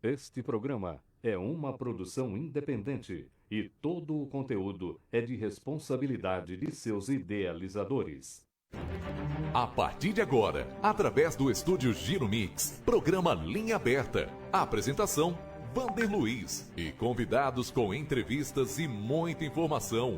Este programa é uma produção independente e todo o conteúdo é de responsabilidade de seus idealizadores. A partir de agora, através do estúdio Giro Mix, programa Linha Aberta. Apresentação, Vander Luiz e convidados com entrevistas e muita informação.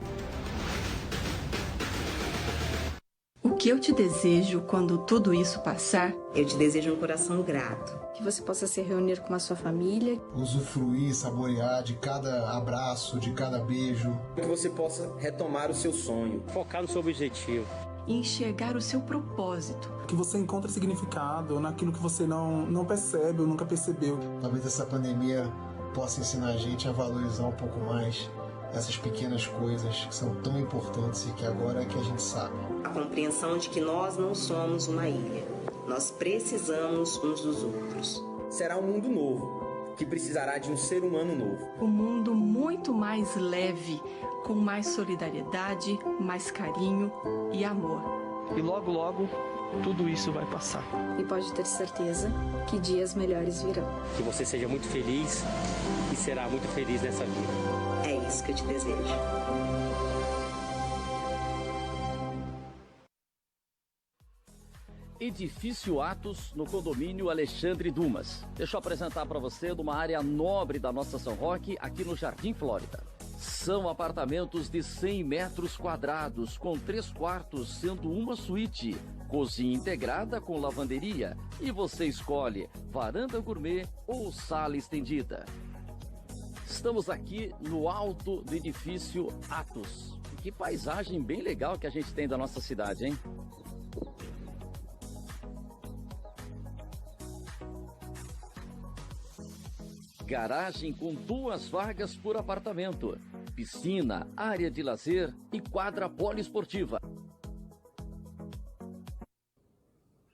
O que eu te desejo quando tudo isso passar? Eu te desejo um coração grato. Que você possa se reunir com a sua família. Usufruir, saborear de cada abraço, de cada beijo. Que você possa retomar o seu sonho. Focar no seu objetivo. E enxergar o seu propósito. Que você encontre significado naquilo que você não percebe ou nunca percebeu. Talvez essa pandemia possa ensinar a gente a valorizar um pouco mais essas pequenas coisas que são tão importantes e que agora é que a gente sabe. A compreensão de que nós não somos uma ilha. Nós precisamos uns dos outros. Será um mundo novo, que precisará de um ser humano novo. Um mundo muito mais leve, com mais solidariedade, mais carinho e amor. E logo, logo, tudo isso vai passar. E pode ter certeza que dias melhores virão. Que você seja muito feliz e será muito feliz nessa vida. É isso que eu te desejo. Edifício Atos, no condomínio Alexandre Dumas. Deixa eu apresentar para você uma área nobre da nossa São Roque, aqui no Jardim Flórida. São apartamentos de 100 metros quadrados, com 3 quartos, sendo uma suíte, cozinha integrada com lavanderia, e você escolhe varanda gourmet ou sala estendida. Estamos aqui no alto do edifício Atos. Que paisagem bem legal que a gente tem da nossa cidade, hein? Garagem com 2 vagas por apartamento, piscina, área de lazer e quadra poliesportiva.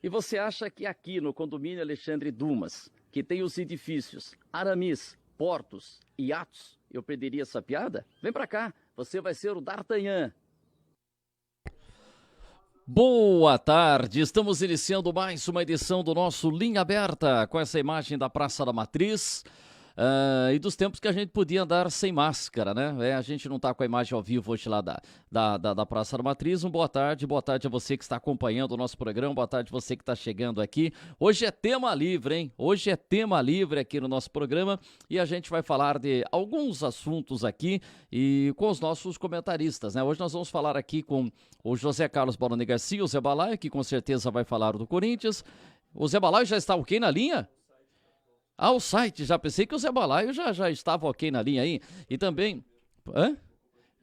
E você acha que aqui no condomínio Alexandre Dumas, que tem os edifícios Aramis, Portos e Atos, eu perderia essa piada? Vem pra cá, você vai ser o D'Artagnan. Boa tarde, estamos iniciando mais uma edição do nosso Linha Aberta, com essa imagem da Praça da Matriz. E dos tempos que a gente podia andar sem máscara, né? A gente não está com a imagem ao vivo hoje lá da Praça da Matriz. Boa tarde a você que está acompanhando o nosso programa, boa tarde a você que está chegando aqui. Hoje é tema livre, hein? Hoje é tema livre aqui no nosso programa e a gente vai falar de alguns assuntos aqui e com os nossos comentaristas, né? Hoje nós vamos falar aqui com o José Carlos Baroni Garcia, o Zé Balaio, que com certeza vai falar do Corinthians. O Zé Balaio já está ok na linha? O site, já pensei que o Zé Balaio já estava ok na linha aí. E também,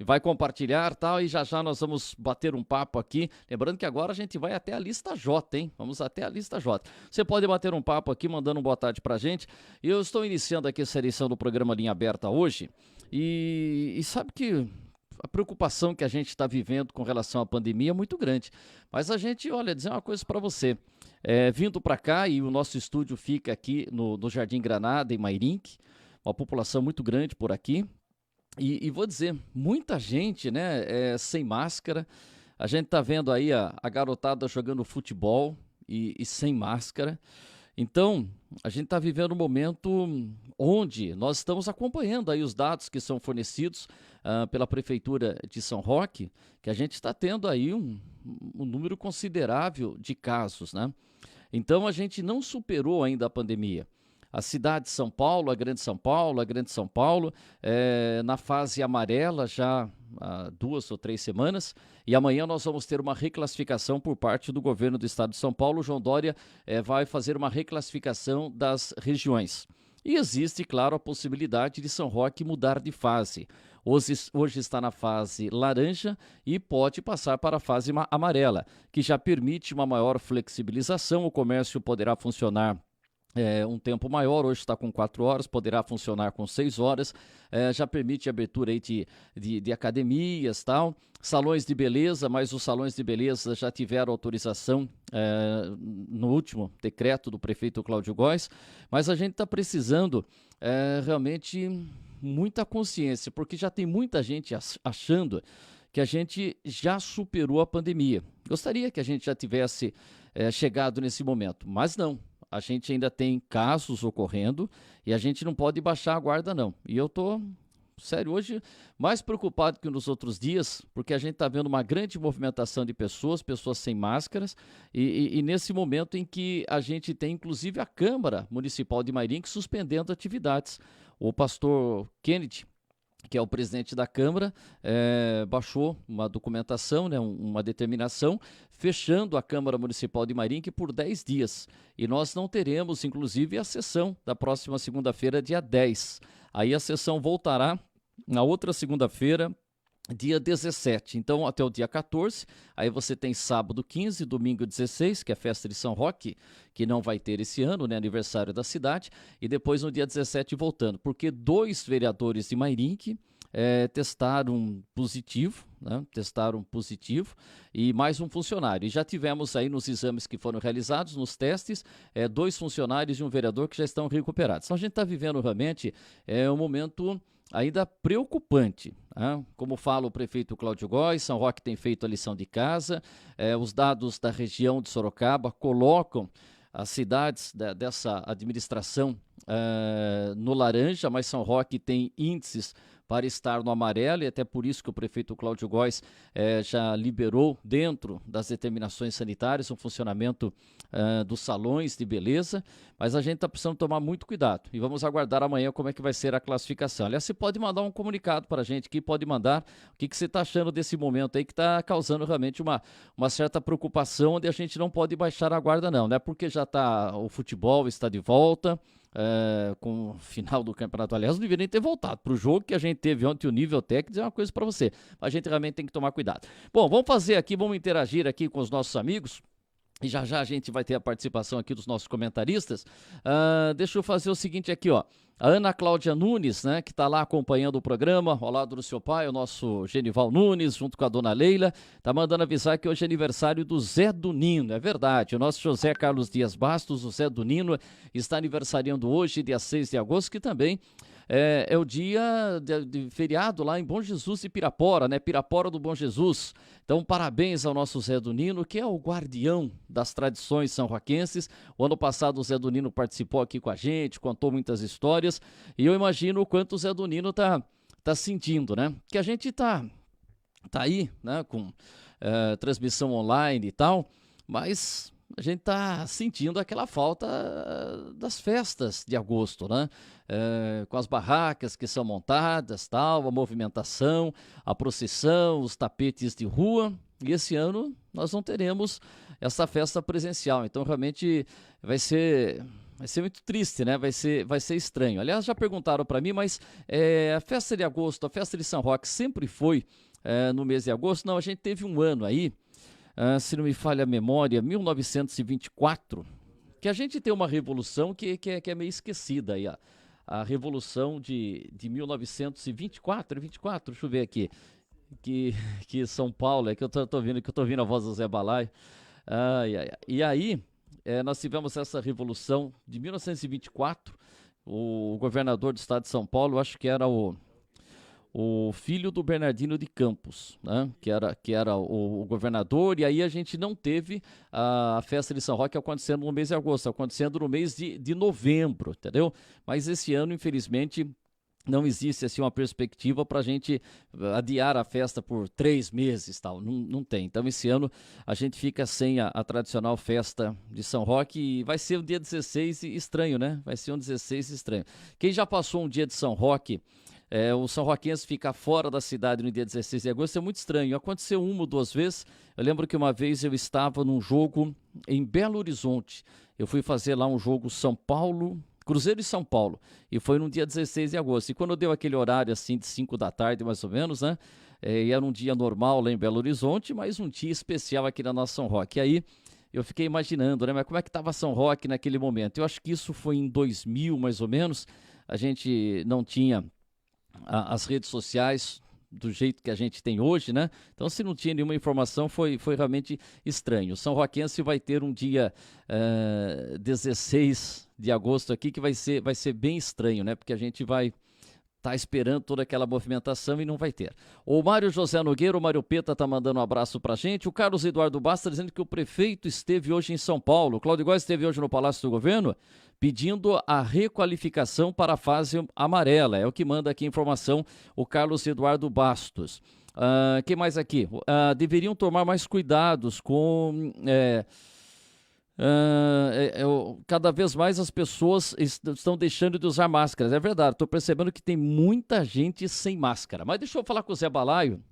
vai compartilhar tal, e já nós vamos bater um papo aqui. Lembrando que agora a gente vai até a lista J, hein? Vamos até a lista J. Você pode bater um papo aqui, mandando um boa tarde pra gente. E eu estou iniciando aqui essa edição do programa Linha Aberta hoje. E sabe que a preocupação que a gente está vivendo com relação à pandemia é muito grande. Mas a gente, olha, dizer uma coisa para você. Vindo para cá, e o nosso estúdio fica aqui no Jardim Granada, em Mairink, uma população muito grande por aqui. E vou dizer, muita gente, né, sem máscara. A gente está vendo aí a garotada jogando futebol e sem máscara. Então, a gente está vivendo um momento onde nós estamos acompanhando aí os dados que são fornecidos pela Prefeitura de São Roque, que a gente está tendo aí um número considerável de casos, né? Então, a gente não superou ainda a pandemia. A cidade de São Paulo, a Grande São Paulo, na fase amarela já há 2 ou 3 semanas, e amanhã nós vamos ter uma reclassificação por parte do governo do estado de São Paulo. O João Dória vai fazer uma reclassificação das regiões. E existe, claro, a possibilidade de São Roque mudar de fase. Hoje está na fase laranja e pode passar para a fase amarela, que já permite uma maior flexibilização. O comércio poderá funcionar um tempo maior, hoje está com 4 horas, poderá funcionar com 6 horas, já permite abertura aí de academias, tal, salões de beleza, mas os salões de beleza já tiveram autorização no último decreto do prefeito Cláudio Góes, mas a gente está precisando realmente muita consciência, porque já tem muita gente achando que a gente já superou a pandemia. Gostaria que a gente já tivesse chegado nesse momento, mas não. a gente ainda tem casos ocorrendo e a gente não pode baixar a guarda, não. E eu tô, sério, hoje mais preocupado que nos outros dias, porque a gente está vendo uma grande movimentação de pessoas sem máscaras, e nesse momento em que a gente tem, inclusive, a Câmara Municipal de Mairinque suspendendo atividades. O pastor Kennedy, que é o presidente da Câmara, baixou uma documentação, né, uma determinação, fechando a Câmara Municipal de Mairinque por 10 dias. E nós não teremos, inclusive, a sessão da próxima segunda-feira, dia 10. Aí a sessão voltará na outra segunda-feira, dia 17. Então, até o dia 14, aí você tem sábado 15, domingo 16, que é a festa de São Roque, que não vai ter esse ano, né, aniversário da cidade, e depois no dia 17 voltando, porque 2 vereadores de Mairinque testaram positivo, e mais um funcionário. E já tivemos aí nos exames que foram realizados, nos testes, 2 funcionários e um vereador que já estão recuperados. Então a gente está vivendo realmente um momento ainda preocupante, né? Como fala o prefeito Cláudio Góes, São Roque tem feito a lição de casa, os dados da região de Sorocaba colocam as cidades dessa administração no laranja, mas São Roque tem índices para estar no amarelo, e até por isso que o prefeito Cláudio Góes já liberou, dentro das determinações sanitárias, o funcionamento dos salões de beleza, mas a gente está precisando tomar muito cuidado, e vamos aguardar amanhã como é que vai ser a classificação. Aliás, você pode mandar um comunicado para a gente aqui, pode mandar o que você está achando desse momento aí, que está causando realmente uma certa preocupação, onde a gente não pode baixar a guarda não, né? Porque já o futebol está de volta, com o final do campeonato. Aliás, não deveria nem ter voltado para o jogo que a gente teve ontem, o nível técnico, dizer uma coisa para você. A gente realmente tem que tomar cuidado. Bom, vamos interagir aqui com os nossos amigos. E já a gente vai ter a participação aqui dos nossos comentaristas. Deixa eu fazer o seguinte aqui, ó. A Ana Cláudia Nunes, né, que está lá acompanhando o programa, ao lado do seu pai, o nosso Genival Nunes, junto com a dona Leila, está mandando avisar que hoje é aniversário do Zé do Nino. É verdade, o nosso José Carlos Dias Bastos, o Zé do Nino, está aniversariando hoje, dia 6 de agosto, que também é o dia de feriado lá em Bom Jesus e Pirapora, né? Pirapora do Bom Jesus. Então, parabéns ao nosso Zé do Nino, que é o guardião das tradições são-roquenses. O ano passado o Zé do Nino participou aqui com a gente, contou muitas histórias, e eu imagino o quanto o Zé do Nino tá sentindo, né? Que a gente tá aí, né, com transmissão online e tal, mas a gente está sentindo aquela falta das festas de agosto, né? Com as barracas que são montadas, tal, a movimentação, a procissão, os tapetes de rua. E esse ano nós não teremos essa festa presencial. Então realmente vai ser muito triste, né? Vai ser estranho. Aliás, já perguntaram para mim, mas a festa de agosto, a festa de São Roque sempre foi no mês de agosto? Não, a gente teve um ano aí, se não me falha a memória, 1924, que a gente tem uma revolução que é meio esquecida aí, a revolução de 1924, 24, deixa eu ver aqui, que São Paulo, que eu tô ouvindo a voz do Zé Balai, e aí nós tivemos essa revolução de 1924, o governador do estado de São Paulo, acho que era o filho do Bernardino de Campos, né? que era o governador, e aí a gente não teve a festa de São Roque acontecendo no mês de agosto, acontecendo no mês de novembro, entendeu? Mas esse ano, infelizmente, não existe assim uma perspectiva para a gente adiar a festa por 3 meses, tal. Não tem. Então esse ano a gente fica sem a tradicional festa de São Roque, e vai ser um dia 16 estranho, né? Vai ser um 16 estranho. Quem já passou um dia de São Roque, o São Roquense ficar fora da cidade no dia 16 de agosto é muito estranho. Aconteceu 1 ou 2 vezes. Eu lembro que uma vez eu estava num jogo em Belo Horizonte. Eu fui fazer lá um jogo Cruzeiro e São Paulo, e foi no dia 16 de agosto. E quando deu aquele horário assim de 5 da tarde, mais ou menos, né? E era um dia normal lá em Belo Horizonte, mas um dia especial aqui na nossa São Roque. E aí eu fiquei imaginando, né? Mas como é que estava São Roque naquele momento? Eu acho que isso foi em 2000, mais ou menos. A gente não tinha as redes sociais do jeito que a gente tem hoje, né? Então, se não tinha nenhuma informação, foi realmente estranho. O São Roquense vai ter um dia 16 de agosto aqui, que vai ser bem estranho, né? Porque a gente vai tá esperando toda aquela movimentação e não vai ter. O Mário José Nogueira, o Mário Peta tá mandando um abraço pra gente. O Carlos Eduardo Basta dizendo que o prefeito esteve hoje em São Paulo. O Cláudio Góes esteve hoje no Palácio do Governo pedindo a requalificação para a fase amarela. É o que manda aqui a informação o Carlos Eduardo Bastos. Quem mais aqui? Deveriam tomar mais cuidados com... cada vez mais as pessoas estão deixando de usar máscaras. É verdade, estou percebendo que tem muita gente sem máscara. Mas deixa eu falar com o Zé Balaio.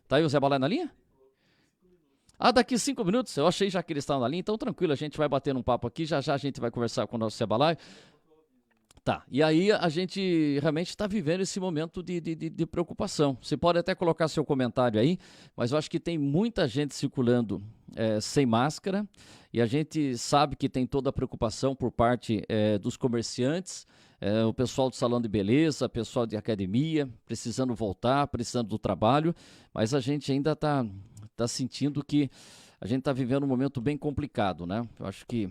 Tá aí o Zé Balaio na linha? Daqui 5 minutos, eu achei já que eles estavam na linha, então tranquilo, a gente vai bater um papo aqui, já a gente vai conversar com o nosso Zé Balaio. Tá, e aí a gente realmente está vivendo esse momento de preocupação. Você pode até colocar seu comentário aí, mas eu acho que tem muita gente circulando sem máscara, e a gente sabe que tem toda a preocupação por parte dos comerciantes, o pessoal do salão de beleza, o pessoal de academia, precisando voltar, precisando do trabalho, mas a gente ainda está sentindo que a gente está vivendo um momento bem complicado, né? Eu acho que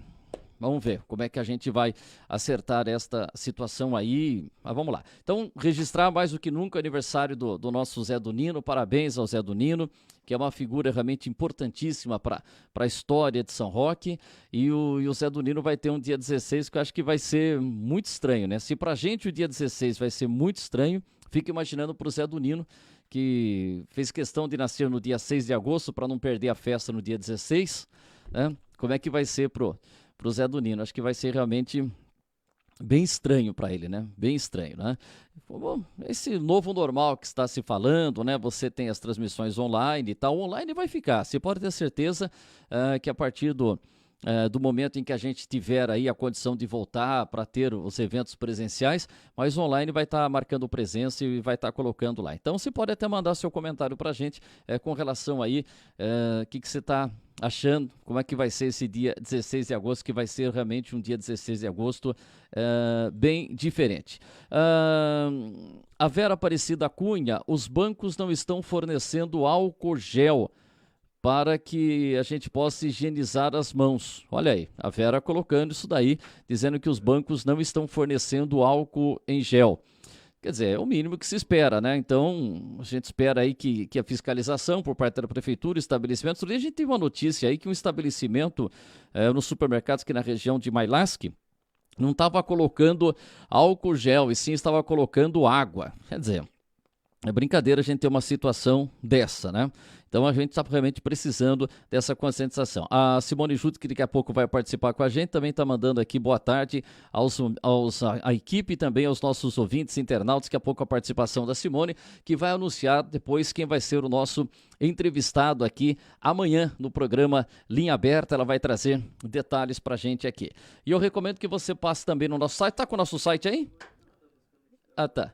vamos ver como é que a gente vai acertar esta situação aí. Mas vamos lá. Então, registrar mais do que nunca o aniversário do nosso Zé do Nino. Parabéns ao Zé do Nino, que é uma figura realmente importantíssima para a história de São Roque. E o Zé do Nino vai ter um dia 16 que eu acho que vai ser muito estranho, né? Se para a gente o dia 16 vai ser muito estranho, fica imaginando para o Zé do Nino, que fez questão de nascer no dia 6 de agosto para não perder a festa no dia 16, né? Como é que vai ser pro Zé do Nino? Acho que vai ser realmente bem estranho para ele, né? Bem estranho, né? Bom, esse novo normal que está se falando, né? Você tem as transmissões online e tal, online vai ficar. Você pode ter certeza que a partir do momento em que a gente tiver aí a condição de voltar para ter os eventos presenciais, mas online vai estar marcando presença e vai estar colocando lá. Então você pode até mandar seu comentário para a gente com relação aí, o que você está achando, como é que vai ser esse dia 16 de agosto, que vai ser realmente um dia 16 de agosto bem diferente. A Vera Aparecida Cunha, os bancos não estão fornecendo álcool gel para que a gente possa higienizar as mãos. Olha aí, a Vera colocando isso daí, dizendo que os bancos não estão fornecendo álcool em gel. Quer dizer, é o mínimo que se espera, né? Então, a gente espera aí que a fiscalização por parte da prefeitura, estabelecimentos... A gente teve uma notícia aí que um estabelecimento nos supermercados aqui na região de Mailasque não estava colocando álcool gel, e sim estava colocando água. Quer dizer, é brincadeira a gente ter uma situação dessa, né? Então a gente está realmente precisando dessa conscientização. A Simone Juto, que daqui a pouco vai participar com a gente, também está mandando aqui boa tarde à equipe e também aos nossos ouvintes internautas. Daqui a pouco a participação da Simone, que vai anunciar depois quem vai ser o nosso entrevistado aqui amanhã no programa Linha Aberta. Ela vai trazer detalhes para a gente aqui. E eu recomendo que você passe também no nosso site. Está com o nosso site aí? Tá.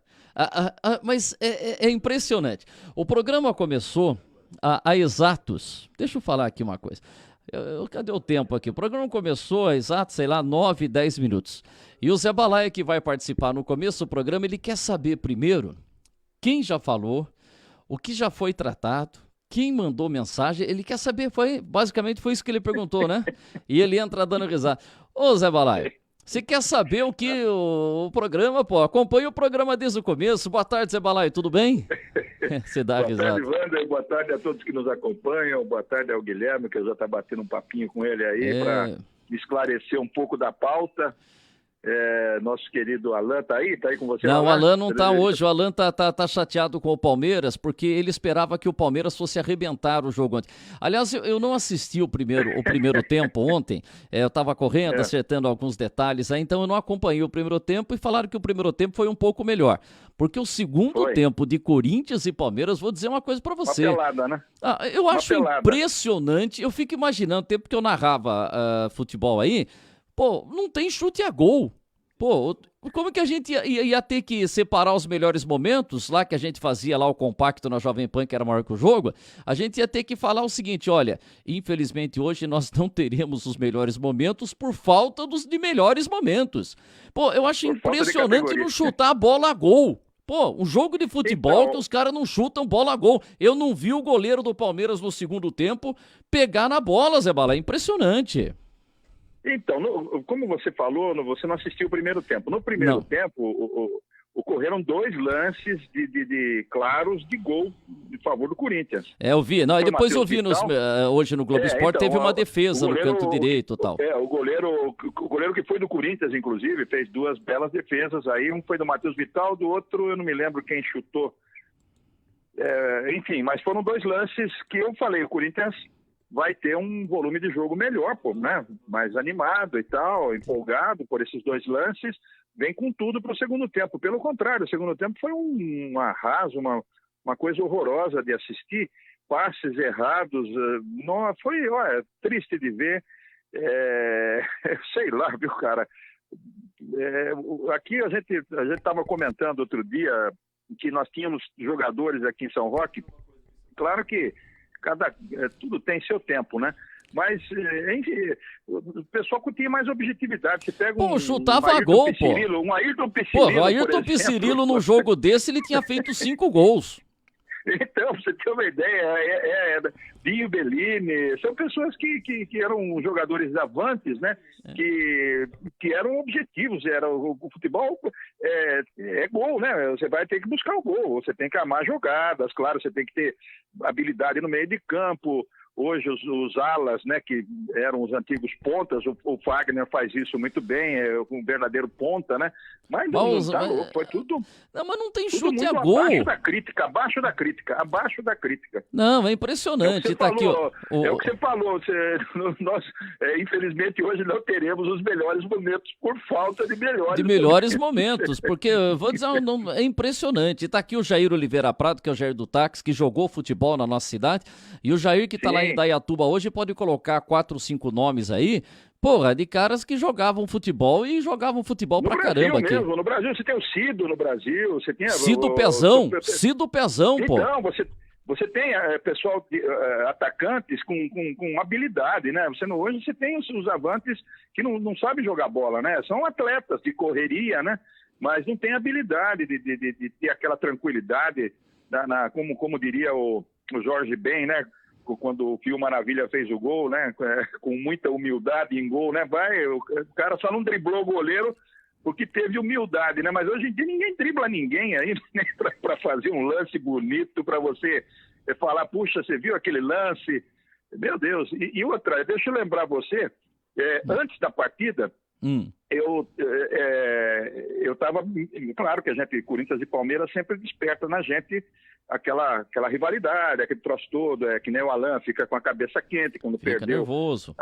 Mas é impressionante. O programa começou há exatos... Deixa eu falar aqui uma coisa. Cadê o tempo aqui? O programa começou há exatos, 9, 10 minutos. E o Zé Balaia, que vai participar no começo do programa, ele quer saber primeiro quem já falou, o que já foi tratado, quem mandou mensagem. Ele quer saber, basicamente foi isso que ele perguntou, né? E ele entra dando risada. Ô Zé Balaia, você quer saber o que o programa, acompanha o programa desde o começo. Boa tarde, Zé Balaio, tudo bem? Você dá risada. Boa tarde, Wander, boa tarde a todos que nos acompanham, boa tarde ao Guilherme, que eu já estou batendo um papinho com ele aí para esclarecer um pouco da pauta. Nosso querido Alan tá aí com você? Não, o Alan não tá hoje. O Alan tá chateado com o Palmeiras, porque ele esperava que o Palmeiras fosse arrebentar o jogo ontem. Aliás, eu não assisti o primeiro tempo ontem. Eu estava correndo, acertando alguns detalhes aí, então eu não acompanhei o primeiro tempo, e falaram que o primeiro tempo foi um pouco melhor. Porque o segundo tempo de Corinthians e Palmeiras, vou dizer uma coisa para você. Uma pelada, né? Eu acho impressionante. Eu fico imaginando, o tempo que eu narrava futebol aí, não tem chute a gol. Como que a gente ia ter que separar os melhores momentos, lá que a gente fazia lá o compacto na Jovem Pan, que era maior que o jogo? A gente ia ter que falar o seguinte: olha, infelizmente hoje nós não teremos os melhores momentos por falta de melhores momentos. Eu acho impressionante não chutar a bola a gol. Um jogo de futebol que os caras não chutam bola a gol. Eu não vi o goleiro do Palmeiras no segundo tempo pegar na bola, Zé Bala. É impressionante. Então, como você falou, você não assistiu o primeiro tempo. No primeiro tempo, ocorreram 2 lances claros de gol em favor do Corinthians. Eu vi, e depois eu vi hoje no Globo Esporte, teve uma defesa no canto direito e tal. O goleiro que foi do Corinthians, inclusive, fez 2 belas defesas aí, um foi do Matheus Vital, do outro eu não me lembro quem chutou. Enfim, mas foram 2 lances que eu falei, o Corinthians vai ter um volume de jogo melhor, né? Mais animado e tal, empolgado por esses 2 lances, vem com tudo para o segundo tempo. Pelo contrário, o segundo tempo foi um arraso, uma coisa horrorosa de assistir, passes errados, foi triste de ver, sei lá, viu, cara? Aqui a gente estava comentando outro dia que nós tínhamos jogadores aqui em São Roque, claro que tudo tem seu tempo, né? Mas o pessoal tinha mais objetividade. Você pega chutava a gol, um Ayrton Piscirilo, o Ayrton Piscirilo num jogo desse, ele tinha feito 5 gols. Então, pra você ter uma ideia, Dinho Bellini, são pessoas que eram jogadores avantes, né? Que eram objetivos, o futebol é gol, né? Você vai ter que buscar o gol, você tem que amar jogadas, claro, você tem que ter habilidade no meio de campo. Hoje os alas, né, que eram os antigos pontas, o Fagner faz isso muito bem, um verdadeiro ponta, né? Mas foi tudo... Não, mas não tem chute a gol. Abaixo da crítica. Não, é impressionante. É o que você falou. Nós, infelizmente, hoje não teremos os melhores momentos por falta de melhores momentos. Porque, eu vou dizer, é impressionante. Está aqui o Jair Oliveira Prado, que é o Jair do Táxi, que jogou futebol na nossa cidade, e o Jair que está lá em Dayatuba hoje pode colocar 4 ou 5 nomes aí, de caras que jogavam futebol e jogavam futebol pra caramba aqui. No Brasil você tem o Cido, você tem Cido Pezão, pô. Então, você tem pessoal, atacantes com habilidade, né? Hoje você tem os avantes que não sabem jogar bola, né? São atletas de correria, né? Mas não tem habilidade de ter aquela tranquilidade, como diria o Jorge Ben, né? Quando o Fio Maravilha fez o gol, né? Com muita humildade em gol, né? O cara só não driblou o goleiro porque teve humildade, né? Mas hoje em dia ninguém dribla ninguém aí, né? Para fazer um lance bonito, para você falar, puxa, você viu aquele lance? Meu Deus. E outra, deixa eu lembrar você, antes da partida, eu estava, claro que a gente, Corinthians e Palmeiras, sempre desperta na gente aquela rivalidade, aquele troço todo, que nem o Alan fica com a cabeça quente quando fica perdeu. Nervoso.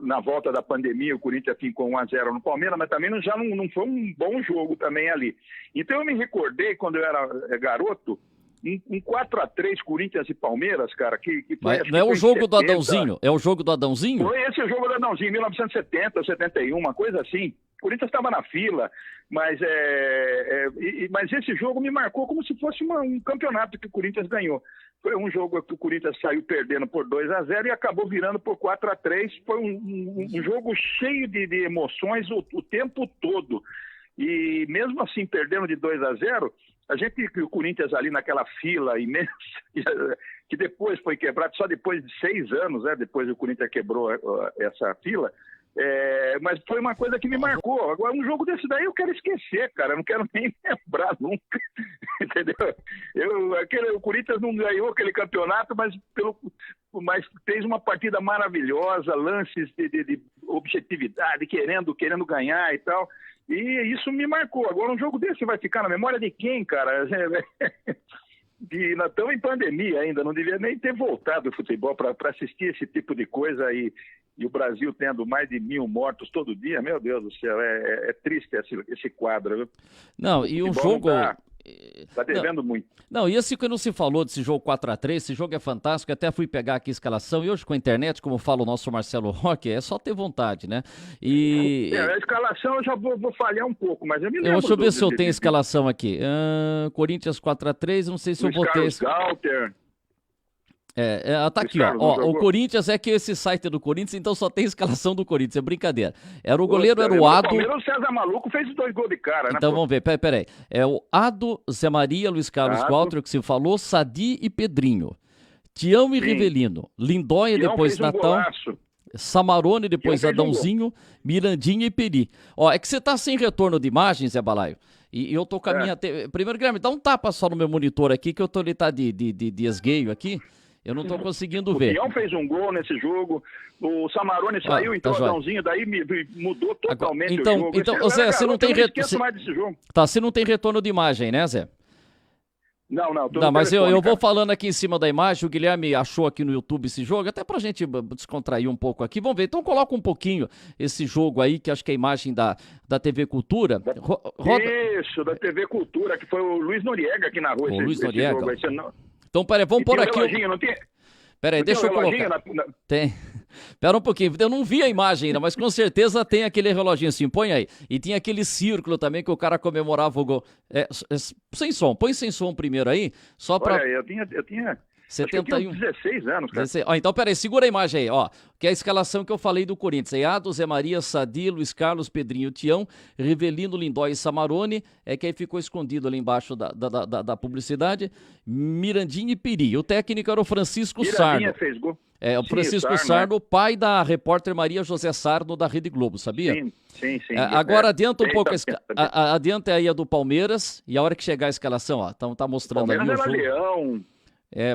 Na volta da pandemia, o Corinthians ficou 1-0 no Palmeiras, mas também já não foi um bom jogo também ali. Então eu me recordei, quando eu era garoto, um 4-3 Corinthians e Palmeiras, cara, que foi... Não é o jogo do Adãozinho? É o jogo do Adãozinho? Foi esse o jogo do Adãozinho, 1970, 71, uma coisa assim. O Corinthians estava na fila, mas esse jogo me marcou como se fosse um campeonato que o Corinthians ganhou. Foi um jogo que o Corinthians saiu perdendo por 2-0 e acabou virando por 4-3. Foi um jogo cheio de emoções o tempo todo. E mesmo assim, perdendo de 2-0, o Corinthians ali naquela fila imensa, que depois foi quebrado, só depois de 6 anos, né? Depois o Corinthians quebrou essa fila. Mas foi uma coisa que me marcou. Agora, um jogo desse daí eu quero esquecer, cara. Eu não quero nem lembrar nunca. Entendeu? O Corinthians não ganhou aquele campeonato, mas fez uma partida maravilhosa, lances de objetividade, querendo ganhar e tal. E isso me marcou. Agora, um jogo desse vai ficar na memória de quem, cara? Nós estamos em pandemia ainda, não devia nem ter voltado o futebol para assistir esse tipo de coisa e o Brasil tendo mais de 1.000 mortos todo dia. Meu Deus do céu, é triste esse quadro, viu? Não, e um jogo... Tá devendo muito. Não, e esse quando se falou desse jogo 4-3, esse jogo é fantástico, até fui pegar aqui a escalação, e hoje com a internet, como fala o nosso Marcelo Roque, é só ter vontade, né? A escalação eu já vou falhar um pouco, mas eu me lembro... Deixa eu ver se eu tenho a escalação aqui. Corinthians 4-3, não sei se eu botei... Luiz Carlos Galter... Tá aqui, ó. O Corinthians que esse site é do Corinthians, então só tem escalação do Corinthians, é brincadeira. Era o goleiro, era o Ado. O César Maluco fez 2 gols de cara, né? Então vamos ver, peraí. É o Ado, Zé Maria, Luiz Carlos Walter, que se falou, Sadi e Pedrinho. Tião e Rivelino. Lindóia depois Natal. Samarone depois Adãozinho, Mirandinha e Peri. É que você tá sem retorno de imagens, Zé Balaio. E eu tô com a minha TV. Primeiro, Guilherme, dá um tapa só no meu monitor aqui, que eu tô ali, tá de esgueio aqui. Eu não tô conseguindo ver. O Tião fez um gol nesse jogo, o Samarone saiu, então o Adãozinho daí mudou totalmente o jogo. Então, Zé, você não tem retorno mais desse jogo. Tá, você não tem retorno de imagem, né, Zé? Não, mas eu vou falando aqui em cima da imagem, o Guilherme achou aqui no YouTube esse jogo, até pra gente descontrair um pouco aqui. Vamos ver, então coloca um pouquinho esse jogo aí, que acho que é a imagem da TV Cultura. Isso, da TV Cultura, que foi o Luiz Noriega que narrou Luiz Noriega. Jogo. Esse não... Então, peraí, vamos pôr aqui... Não tem... Peraí, deixa eu colocar. Tem. Pera um pouquinho, eu não vi a imagem ainda, mas com certeza tem aquele reloginho assim, põe aí. E tinha aquele círculo também que o cara comemorava o gol. Sem som, põe sem som primeiro aí, só pra... Olha, eu tinha 71. 16 anos, cara. 16. Ó, então, peraí, segura a imagem aí, ó. Que é a escalação que eu falei do Corinthians. Ado, Zé Maria, Sadi, Luiz Carlos, Pedrinho, Tião, Rivelino, Lindói e Samarone. É que aí ficou escondido ali embaixo da publicidade. Mirandinha e Piri. O técnico era o Francisco Sarno. Mirandinha fez gol. O Francisco Sarno, pai da repórter Maria José Sarno da Rede Globo, sabia? Sim. Agora adianta um pouco, adianta aí a do Palmeiras, e a hora que chegar a escalação, ó, tá mostrando ali o jogo. Leão.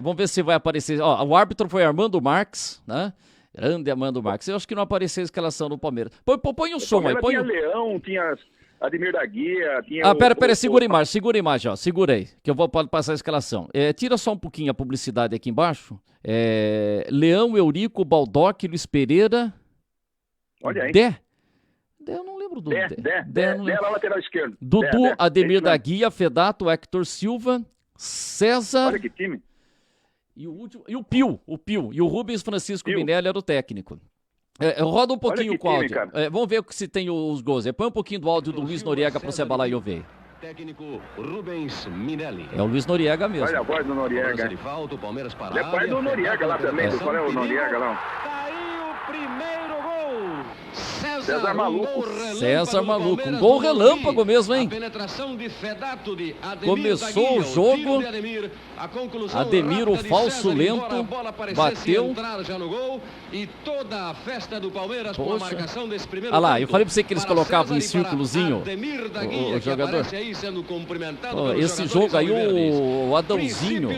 Vamos ver se vai aparecer. Ó, o árbitro foi Armando Marques, né? Grande Armando Marques. Eu acho que não apareceu a escalação do Palmeiras. Põe o som aí. Tinha Leão, tinha Ademir da Guia, tinha... Pera, segura a imagem, ó. Segura aí, que eu vou passar a escalação. Tira só um pouquinho a publicidade aqui embaixo. Leão, Eurico, Baldock, Luiz Pereira. Olha aí. Dé, eu não lembro do Dé. Dé na lateral esquerda. Dudu, Ademir da Guia, Fedato, Hector Silva, César... Olha que time. E o último, e o Pio, e o Rubens Francisco Minelli era o técnico. Roda um pouquinho com o áudio. Vamos ver se tem os gols. Põe um pouquinho do áudio do Luiz Noriega para você abalar e ouvir. Técnico Rubens Minelli. É o Luiz Noriega mesmo. Olha a voz do Noriega. Ele é pai do Noriega lá também. Qual é o Noriega lá? Caiu o primeiro gol. César Maluco. César Maluco. Um gol relâmpago mesmo, hein? Começou o jogo. Ademir, o falso lento, bateu. E toda a festa do Palmeiras com a marcação desse primeiro. Olha lá, eu falei pra você que eles colocavam em círculozinho o jogador. Esse jogo aí, o Adãozinho,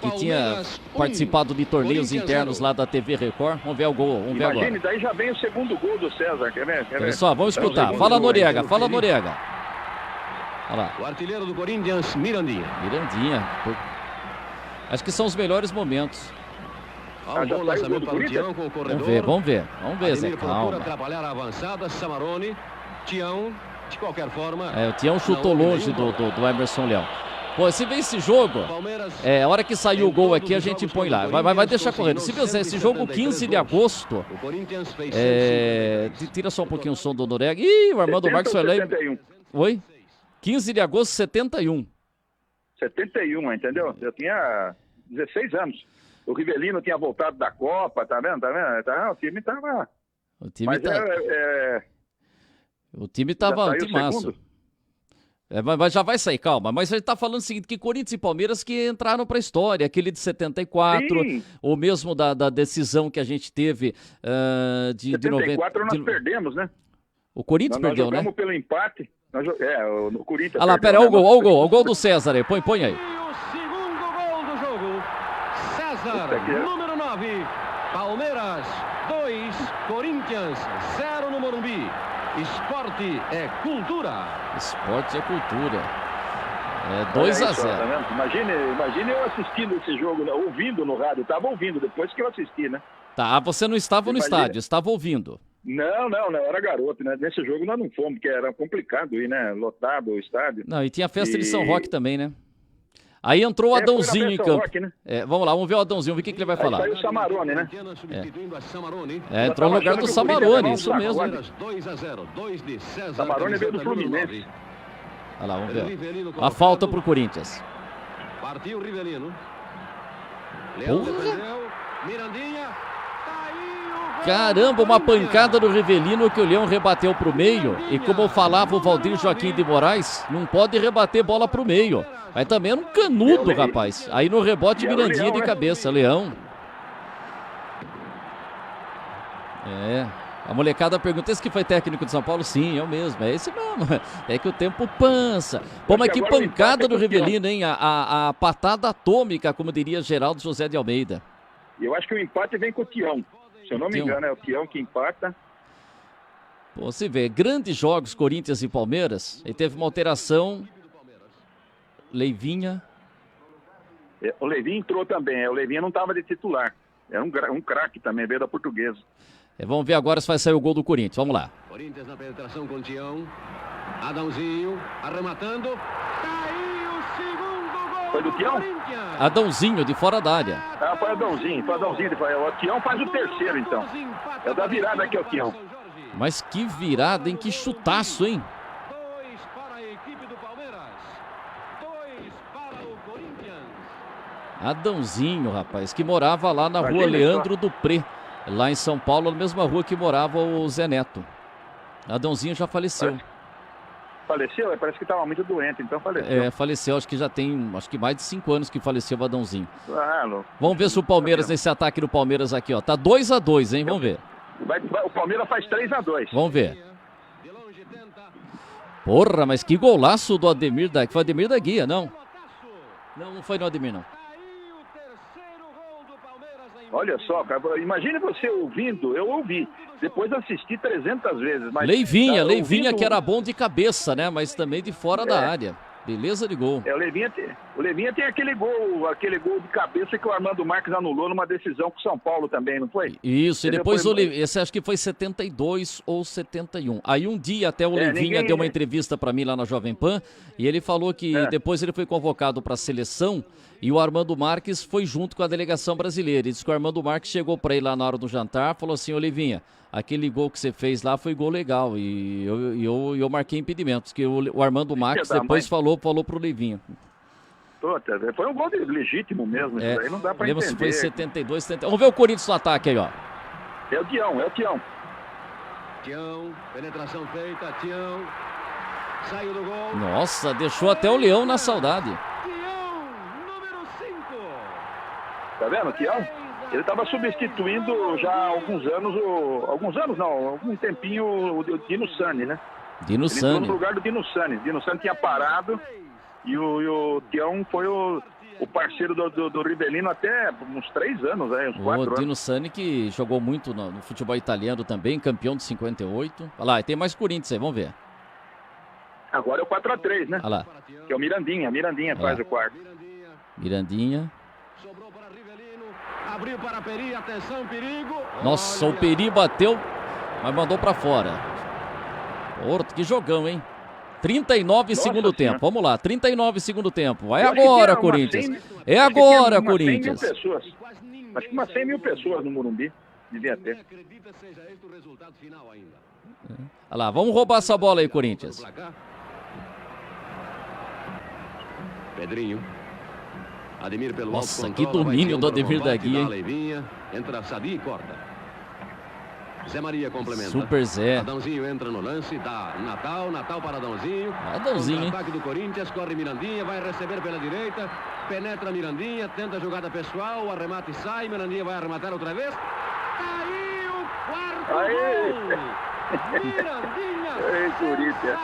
que tinha participado de torneios internos lá da TV Record. Vamos ver o gol, vamos ver agora. Imagine, daí já vem o segundo gol do César, quer ver? Olha só, vamos escutar. Fala Noriega. Olha lá. O artilheiro do Corinthians, Mirandinha. Acho que são os melhores momentos. Um bom lançamento para o Tião com o corredor. Vamos ver, Zé, calma. Trabalhar a avançada, Samarone, Tião, de qualquer forma... O Tião chutou longe do Emerson Leão. Pô, se vê esse jogo, a hora que saiu o gol aqui, a gente põe lá. Vai deixar correndo. Se vê esse jogo 15 de agosto, tira só um pouquinho o som do Noriega. Ih, o Armando Marques foi lá. Oi? 15 de agosto, 71. 71, entendeu? Eu tinha 16 anos. O Rivelino tinha voltado da Copa, tá vendo? O time tava... O time tava antimaço. Mas já vai sair, calma. Mas a gente tá falando o seguinte, que Corinthians e Palmeiras que entraram pra história. Aquele de 74, ou mesmo da decisão que a gente teve de 74 90... nós perdemos, né? O Corinthians perdeu, né? Nós jogamos pelo empate. O Corinthians lá, pera, olha o gol do César aí. Põe aí. O segundo gol do jogo. César, número 9. Palmeiras 2, Corinthians 0 no Morumbi. Esporte é cultura. Esporte é cultura. 2-0. Tá, imagine eu assistindo esse jogo, ouvindo no rádio. Eu tava ouvindo depois que eu assisti, né? Tá, você não estava no estádio, estava ouvindo. Não, eu era garoto, né? Nesse jogo nós não fomos, porque era complicado ir, né? Lotado o estádio. Não, e tinha a festa de São Roque também, né? Aí entrou o Adãozinho em campo. Roque, né? Vamos lá, vamos ver o Adãozinho, ver o que ele vai falar. Aí saiu o Samarone, né? Entrou no lugar do Samarone, isso mesmo. 2-0, 2 de César. Samarone veio do Fluminense. Olha lá, vamos ver. A falta pro Corinthians. Partiu o Rivelino. Leão defendeu. Mirandinha. Caramba, uma pancada do Rivelino que o Leão rebateu pro meio. E como falava o Valdir Joaquim de Moraes, não pode rebater bola pro meio. Mas também era um canudo, rapaz. Aí no rebote, Mirandinha de cabeça, Leão. A molecada pergunta, esse que foi técnico de São Paulo? Sim, eu mesmo, é esse mesmo. É que o tempo pança. Pô, mas que pancada do Rivelino, hein? A patada atômica, como diria Geraldo José de Almeida. Eu acho que o empate vem com o Tião. Se eu não me engano, é o Tião que empata. Pô, você vê, grandes jogos, Corinthians e Palmeiras. E teve uma alteração. Leivinha. O Leivinha entrou também. O Leivinha não estava de titular. Era um craque também, veio da Portuguesa. Vamos ver agora se vai sair o gol do Corinthians. Vamos lá. Corinthians na penetração com o Tião. Adãozinho arrematando. Caiu o segundo gol. Foi do Tião? Adãozinho de fora da área. Ah, foi Adãozinho. O Tião faz o terceiro, então. É o da virada aqui, é o Tião. Mas que virada, hein? Que chutaço, hein? 2 para a equipe do Palmeiras. 2 para o Corinthians. Adãozinho, rapaz, que morava lá na rua Leandro Dupré. Lá em São Paulo, na mesma rua que morava o Zé Neto. Adãozinho já faleceu. Faleceu? Parece que estava muito doente, então faleceu. Faleceu, acho que já tem mais de 5 anos que faleceu o Adãozinho. Louco. Vamos ver se o Palmeiras, nesse ataque do Palmeiras aqui, ó. Tá 2-2, hein? Vamos ver. O Palmeiras faz 3-2. Vamos ver. Porra, mas que golaço do Ademir da... Foi o Ademir da Guia, não? Não foi no Ademir, não. Olha só, cara, imagine você ouvindo, eu ouvi, depois assisti 300 vezes. Mas Leivinha que era bom de cabeça, né? Mas também de fora da área. Beleza de gol. O Leivinha tem aquele gol de cabeça que o Armando Marques anulou numa decisão com o São Paulo também, não foi? Isso, e depois esse acho que foi 72 ou 71. Aí um dia até o Leivinha deu uma entrevista pra mim lá na Jovem Pan e ele falou que depois ele foi convocado pra seleção e o Armando Marques foi junto com a delegação brasileira. Ele disse que o Armando Marques chegou pra ele lá na hora do jantar, falou assim, ô Leivinha, aquele gol que você fez lá foi gol legal e eu marquei impedimentos, que o Armando Marques depois falou pro Leivinha. Foi um gol legítimo mesmo, isso aí não dá pra entender. Se foi 72, 71. Vamos ver o Corinthians no ataque aí, ó. É o Tião. Tião, penetração feita, Tião, saiu do gol. Nossa, deixou até o Leão na saudade. Tião, número 5. Tá vendo, Tião? Ele estava substituindo já há algum tempinho o Dino Sani, né? Dino Sani. Ele entrou no lugar do Dino Sani. Dino Sani tinha parado e o Tião foi o parceiro do Rivelino até uns 3 anos, uns 4 anos. O Dino Sani que jogou muito no futebol italiano também, campeão de 58. Olha lá, tem mais Corinthians aí, vamos ver. Agora é o 4-3, né? Olha lá. Que é o Mirandinha faz o quarto. Mirandinha. Abriu para Peri, atenção, perigo. Nossa, o Peri bateu, mas mandou para fora. Porra, que jogão, hein? 39 segundo tempo, vamos lá, 39 segundo tempo. Vai agora, Corinthians. É agora, Corinthians. 100 mil pessoas. Acho que umas 100 mil pessoas no Morumbi. Devia ter. Olha lá, vamos roubar essa bola aí, Corinthians. Pedrinho. Ademir pelo Nossa, que domínio do Ademir da Guia, hein? Leivinha, entra Sadi e corta. Zé Maria complementa. Super Zé. Adãozinho entra no lance, dá Natal para Adãozinho. Adãozinho, hein? Ataque do Corinthians, corre Mirandinha, vai receber pela direita, penetra Mirandinha, tenta a jogada pessoal, o arremate sai, Mirandinha vai arrematar outra vez. Caiu o quarto gol! Mirandinha! Ei, Corinthians!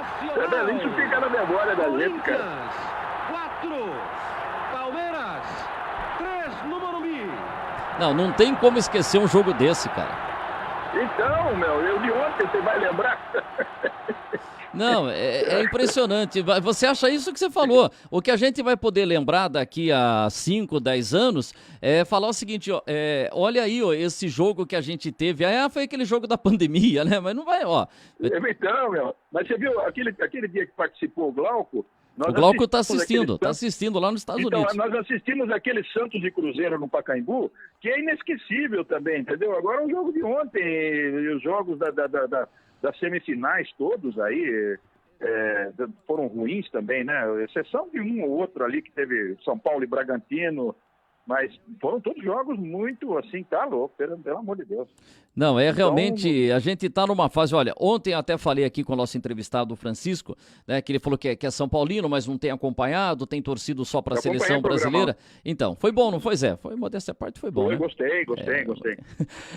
Isso fica na memória da gente, cara. 4, Palmeiras, 3 no Morumbi. Não tem como esquecer um jogo desse, cara. Então, eu de ontem, você vai lembrar? Não, é impressionante. Você acha isso que você falou. O que a gente vai poder lembrar daqui a 5, 10 anos é falar o seguinte, ó, olha aí, ó, esse jogo que a gente teve. Foi aquele jogo da pandemia, né? Mas não vai, ó. Então, mas você viu aquele dia que participou o Glauco? O Glauco está assistindo lá nos Estados Unidos. Nós assistimos aquele Santos e Cruzeiro no Pacaembu, que é inesquecível também, entendeu? Agora o jogo de ontem, os jogos das semifinais todos aí foram ruins também, né? Exceção de um ou outro ali que teve São Paulo e Bragantino, mas foram todos jogos muito assim, tá louco, pelo amor de Deus. Não, realmente, a gente está numa fase, olha, ontem até falei aqui com o nosso entrevistado, o Francisco, né, que ele falou que é São Paulino, mas não tem acompanhado, tem torcido só para a seleção brasileira. Então, foi bom, não foi, Zé? Foi, modéstia à parte, foi bom, né? Gostei.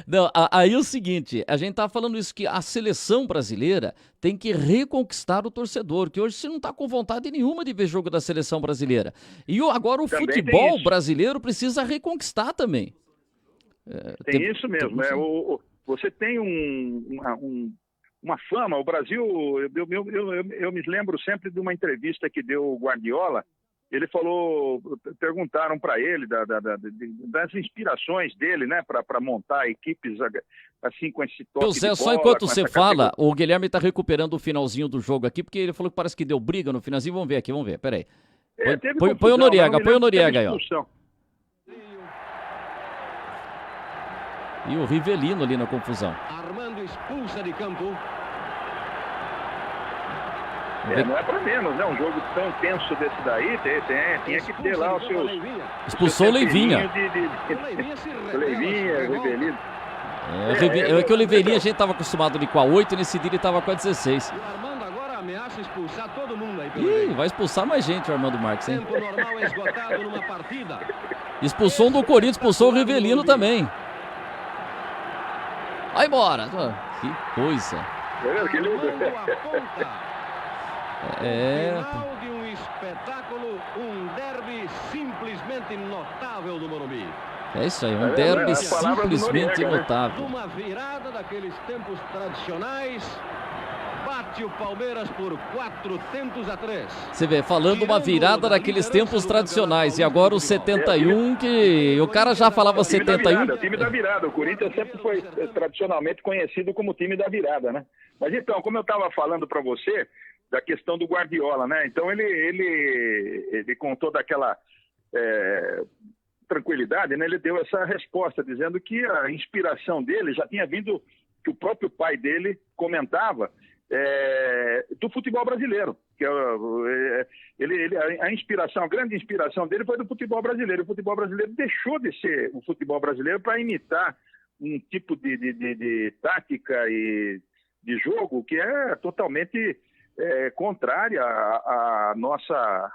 Não, aí é o seguinte, a gente tá falando isso, que a seleção brasileira tem que reconquistar o torcedor, que hoje você não tá com vontade nenhuma de ver jogo da seleção brasileira. E agora o também futebol brasileiro precisa reconquistar também. Tem isso mesmo, você tem uma fama, o Brasil, eu me lembro sempre de uma entrevista que deu o Guardiola, ele falou, perguntaram para ele das inspirações dele, né, para montar equipes assim com esse toque de bola. Só enquanto você fala, o Guilherme está recuperando o finalzinho do jogo aqui, porque ele falou que parece que deu briga no finalzinho, vamos ver, peraí. Põe o Noriega aí, ó. E o Rivelino ali na confusão. Armando expulsa de campo. Não é pra menos, né? Um jogo tão tenso desse daí, tinha que ter lá os seus... Expulsou o Leivinha. O Leivinha, o Rivelino. É que o Leivinha a gente tava acostumado ali com a 8, nesse dia ele tava com a 16. O Armando agora ameaça expulsar todo mundo aí. Vai expulsar mais gente o Armando Marques, hein? Tempo normal esgotado numa partida. Expulsou um do Corinthians, expulsou o Rivelino também. Vai embora. Que coisa. Final de um espetáculo, um derby simplesmente notável do Morumbi. É isso aí, um derby simplesmente notável. Uma virada daqueles tempos tradicionais, bate o Palmeiras por 400-3. Você vê, falando uma virada daqueles tempos tradicionais, e agora o 71, que o cara já falava 71. O time da virada, o Corinthians sempre foi tradicionalmente conhecido como time da virada, né? Mas então, como eu estava falando para você, da questão do Guardiola, né? Então ele com toda aquela tranquilidade, né? Ele deu essa resposta dizendo que a inspiração dele já tinha vindo, que o próprio pai dele comentava, do futebol brasileiro, que a grande inspiração dele foi do futebol brasileiro. O futebol brasileiro deixou de ser o futebol brasileiro para imitar um tipo de tática e de jogo que é totalmente contrária à nossa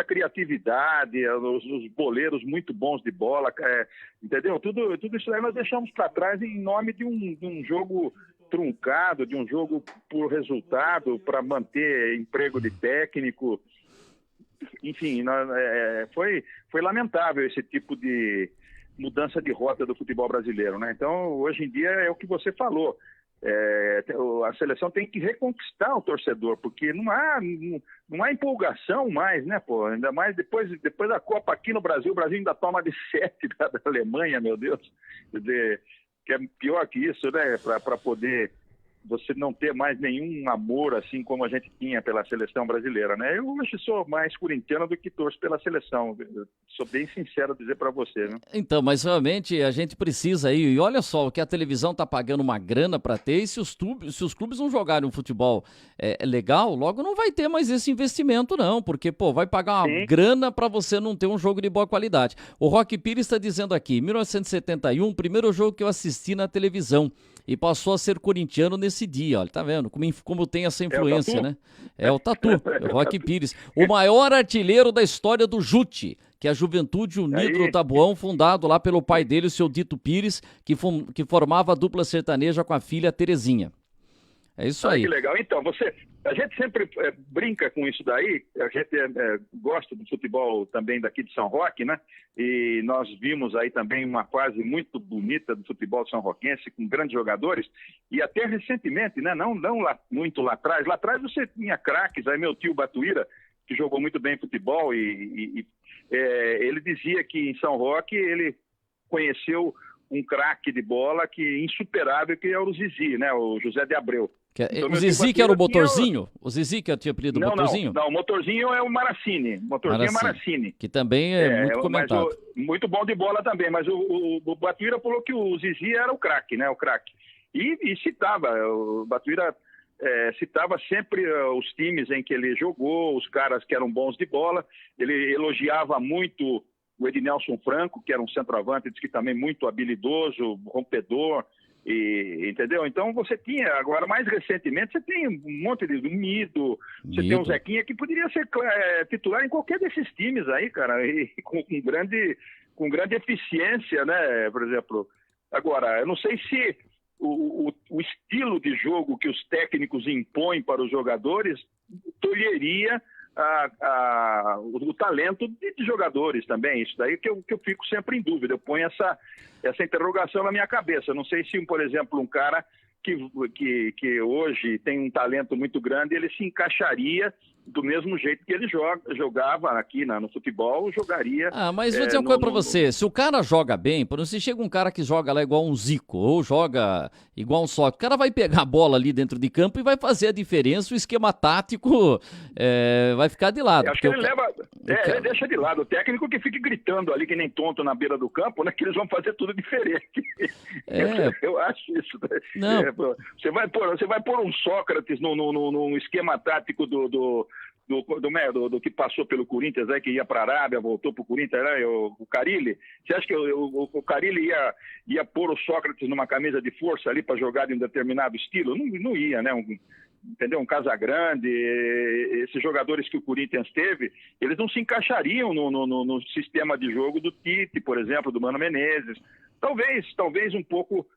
criatividade, os boleiros muito bons de bola, entendeu? Tudo isso aí nós deixamos para trás em nome de um jogo truncado, de um jogo por resultado, para manter emprego de técnico. Enfim, foi lamentável esse tipo de mudança de rota do futebol brasileiro, né? Então, hoje em dia é o que você falou. A seleção tem que reconquistar o torcedor, porque não há empolgação mais, né, pô? Ainda mais depois da Copa aqui no Brasil, o Brasil ainda toma de 7 da Alemanha, meu Deus. Quer dizer, que é pior que isso, né? Para poder você não ter mais nenhum amor, assim como a gente tinha pela seleção brasileira, né? Eu hoje sou mais corintiano do que torço pela seleção. Eu sou bem sincero dizer para você, né? Então, mas realmente a gente precisa aí, e olha só, o que a televisão tá pagando uma grana para ter, e se os clubes não jogarem um futebol legal, logo não vai ter mais esse investimento não, porque, pô, vai pagar uma grana para você não ter um jogo de boa qualidade. O Roque Pires está dizendo aqui, 1971, primeiro jogo que eu assisti na televisão, e passou a ser corintiano nesse dia, olha, tá vendo como tem essa influência, né? É o Tatu, o Roque Pires, o maior artilheiro da história do Jute, que é a Juventude Unida do Tabuão, fundado lá pelo pai dele, o seu Dito Pires, que formava a dupla sertaneja com a filha Terezinha. É isso aí. Que legal. Então, a gente sempre brinca com isso daí, a gente gosta do futebol também daqui de São Roque, né? E nós vimos aí também uma fase muito bonita do futebol são-roquense, com grandes jogadores, e até recentemente, né? Não muito lá atrás você tinha craques, aí meu tio Batuíra, que jogou muito bem futebol, e ele dizia que em São Roque ele conheceu um craque de bola insuperável, que é o Zizi, né? O José de Abreu. Então, o Zizi que era o motorzinho? O Zizi que tinha apelido motorzinho? Não, o motorzinho é o Maracini. O motorzinho é Maracini. Que também é muito comentado. Muito bom de bola também, mas o Batuíra falou que o Zizi era o craque, né? O craque. E citava, o Batuíra citava sempre os times em que ele jogou, os caras que eram bons de bola. Ele elogiava muito o Ednelson Franco, que era um centroavante, diz que também muito habilidoso, rompedor, entendeu? Então você tinha, agora mais recentemente, você tem um monte de Mido, você tem um Zequinha que poderia ser titular em qualquer desses times aí, cara, e com grande eficiência, né, por exemplo. Agora, eu não sei se o estilo de jogo que os técnicos impõem para os jogadores tolheria o talento de jogadores também. Isso daí que eu fico sempre em dúvida. Eu ponho essa interrogação na minha cabeça. Não sei se, por exemplo, um cara que hoje tem um talento muito grande, ele se encaixaria do mesmo jeito que ele jogava aqui no futebol, jogaria... Mas vou dizer uma coisa pra você, se o cara joga bem, por exemplo, se chega um cara que joga lá igual um Zico, ou joga igual um Sócrates, o cara vai pegar a bola ali dentro de campo e vai fazer a diferença, o esquema tático vai ficar de lado. Acho que ele ele deixa de lado o técnico que fique gritando ali que nem tonto na beira do campo, né, que eles vão fazer tudo diferente. Eu acho isso. Não. Você vai pôr um Sócrates num esquema tático do que passou pelo Corinthians, que ia para a Arábia, voltou para o Corinthians, né, o Carille. Você acha que o Carille ia pôr o Sócrates numa camisa de força ali para jogar de um determinado estilo? Não ia, né? Entendeu? Um Casagrande, esses jogadores que o Corinthians teve, eles não se encaixariam no sistema de jogo do Tite, por exemplo, do Mano Menezes. Talvez um pouco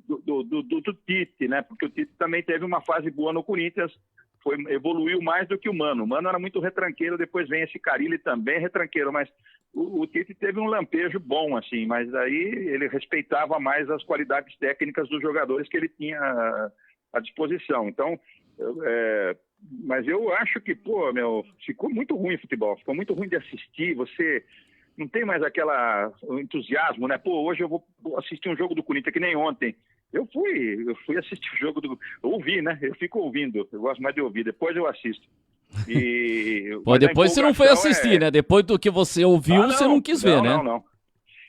do Tite, né? Porque o Tite também teve uma fase boa no Corinthians, evoluiu mais do que o Mano. O Mano era muito retranqueiro, depois vem esse Carille também retranqueiro, mas o Tite teve um lampejo bom, assim, mas aí ele respeitava mais as qualidades técnicas dos jogadores que ele tinha à disposição. Então, mas eu acho que, ficou muito ruim o futebol, ficou muito ruim de assistir, você não tem mais o entusiasmo, né? Hoje eu vou assistir um jogo do Corinthians que nem ontem. Eu fui assistir o jogo ouvi, né? Eu fico ouvindo, eu gosto mais de ouvir, depois eu assisto. Depois você não foi assistir, né? Depois do que você ouviu, você não quis ver, né? Não.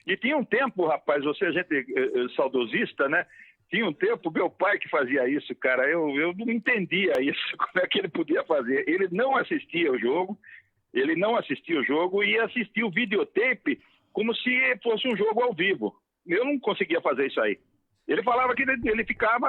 E tinha um tempo, rapaz, a gente saudosista, né? Tinha um tempo, meu pai que fazia isso, cara, eu não entendia isso, como é que ele podia fazer. Ele não assistia o jogo e ia assistir o videotape como se fosse um jogo ao vivo. Eu não conseguia fazer isso aí. Ele falava que ele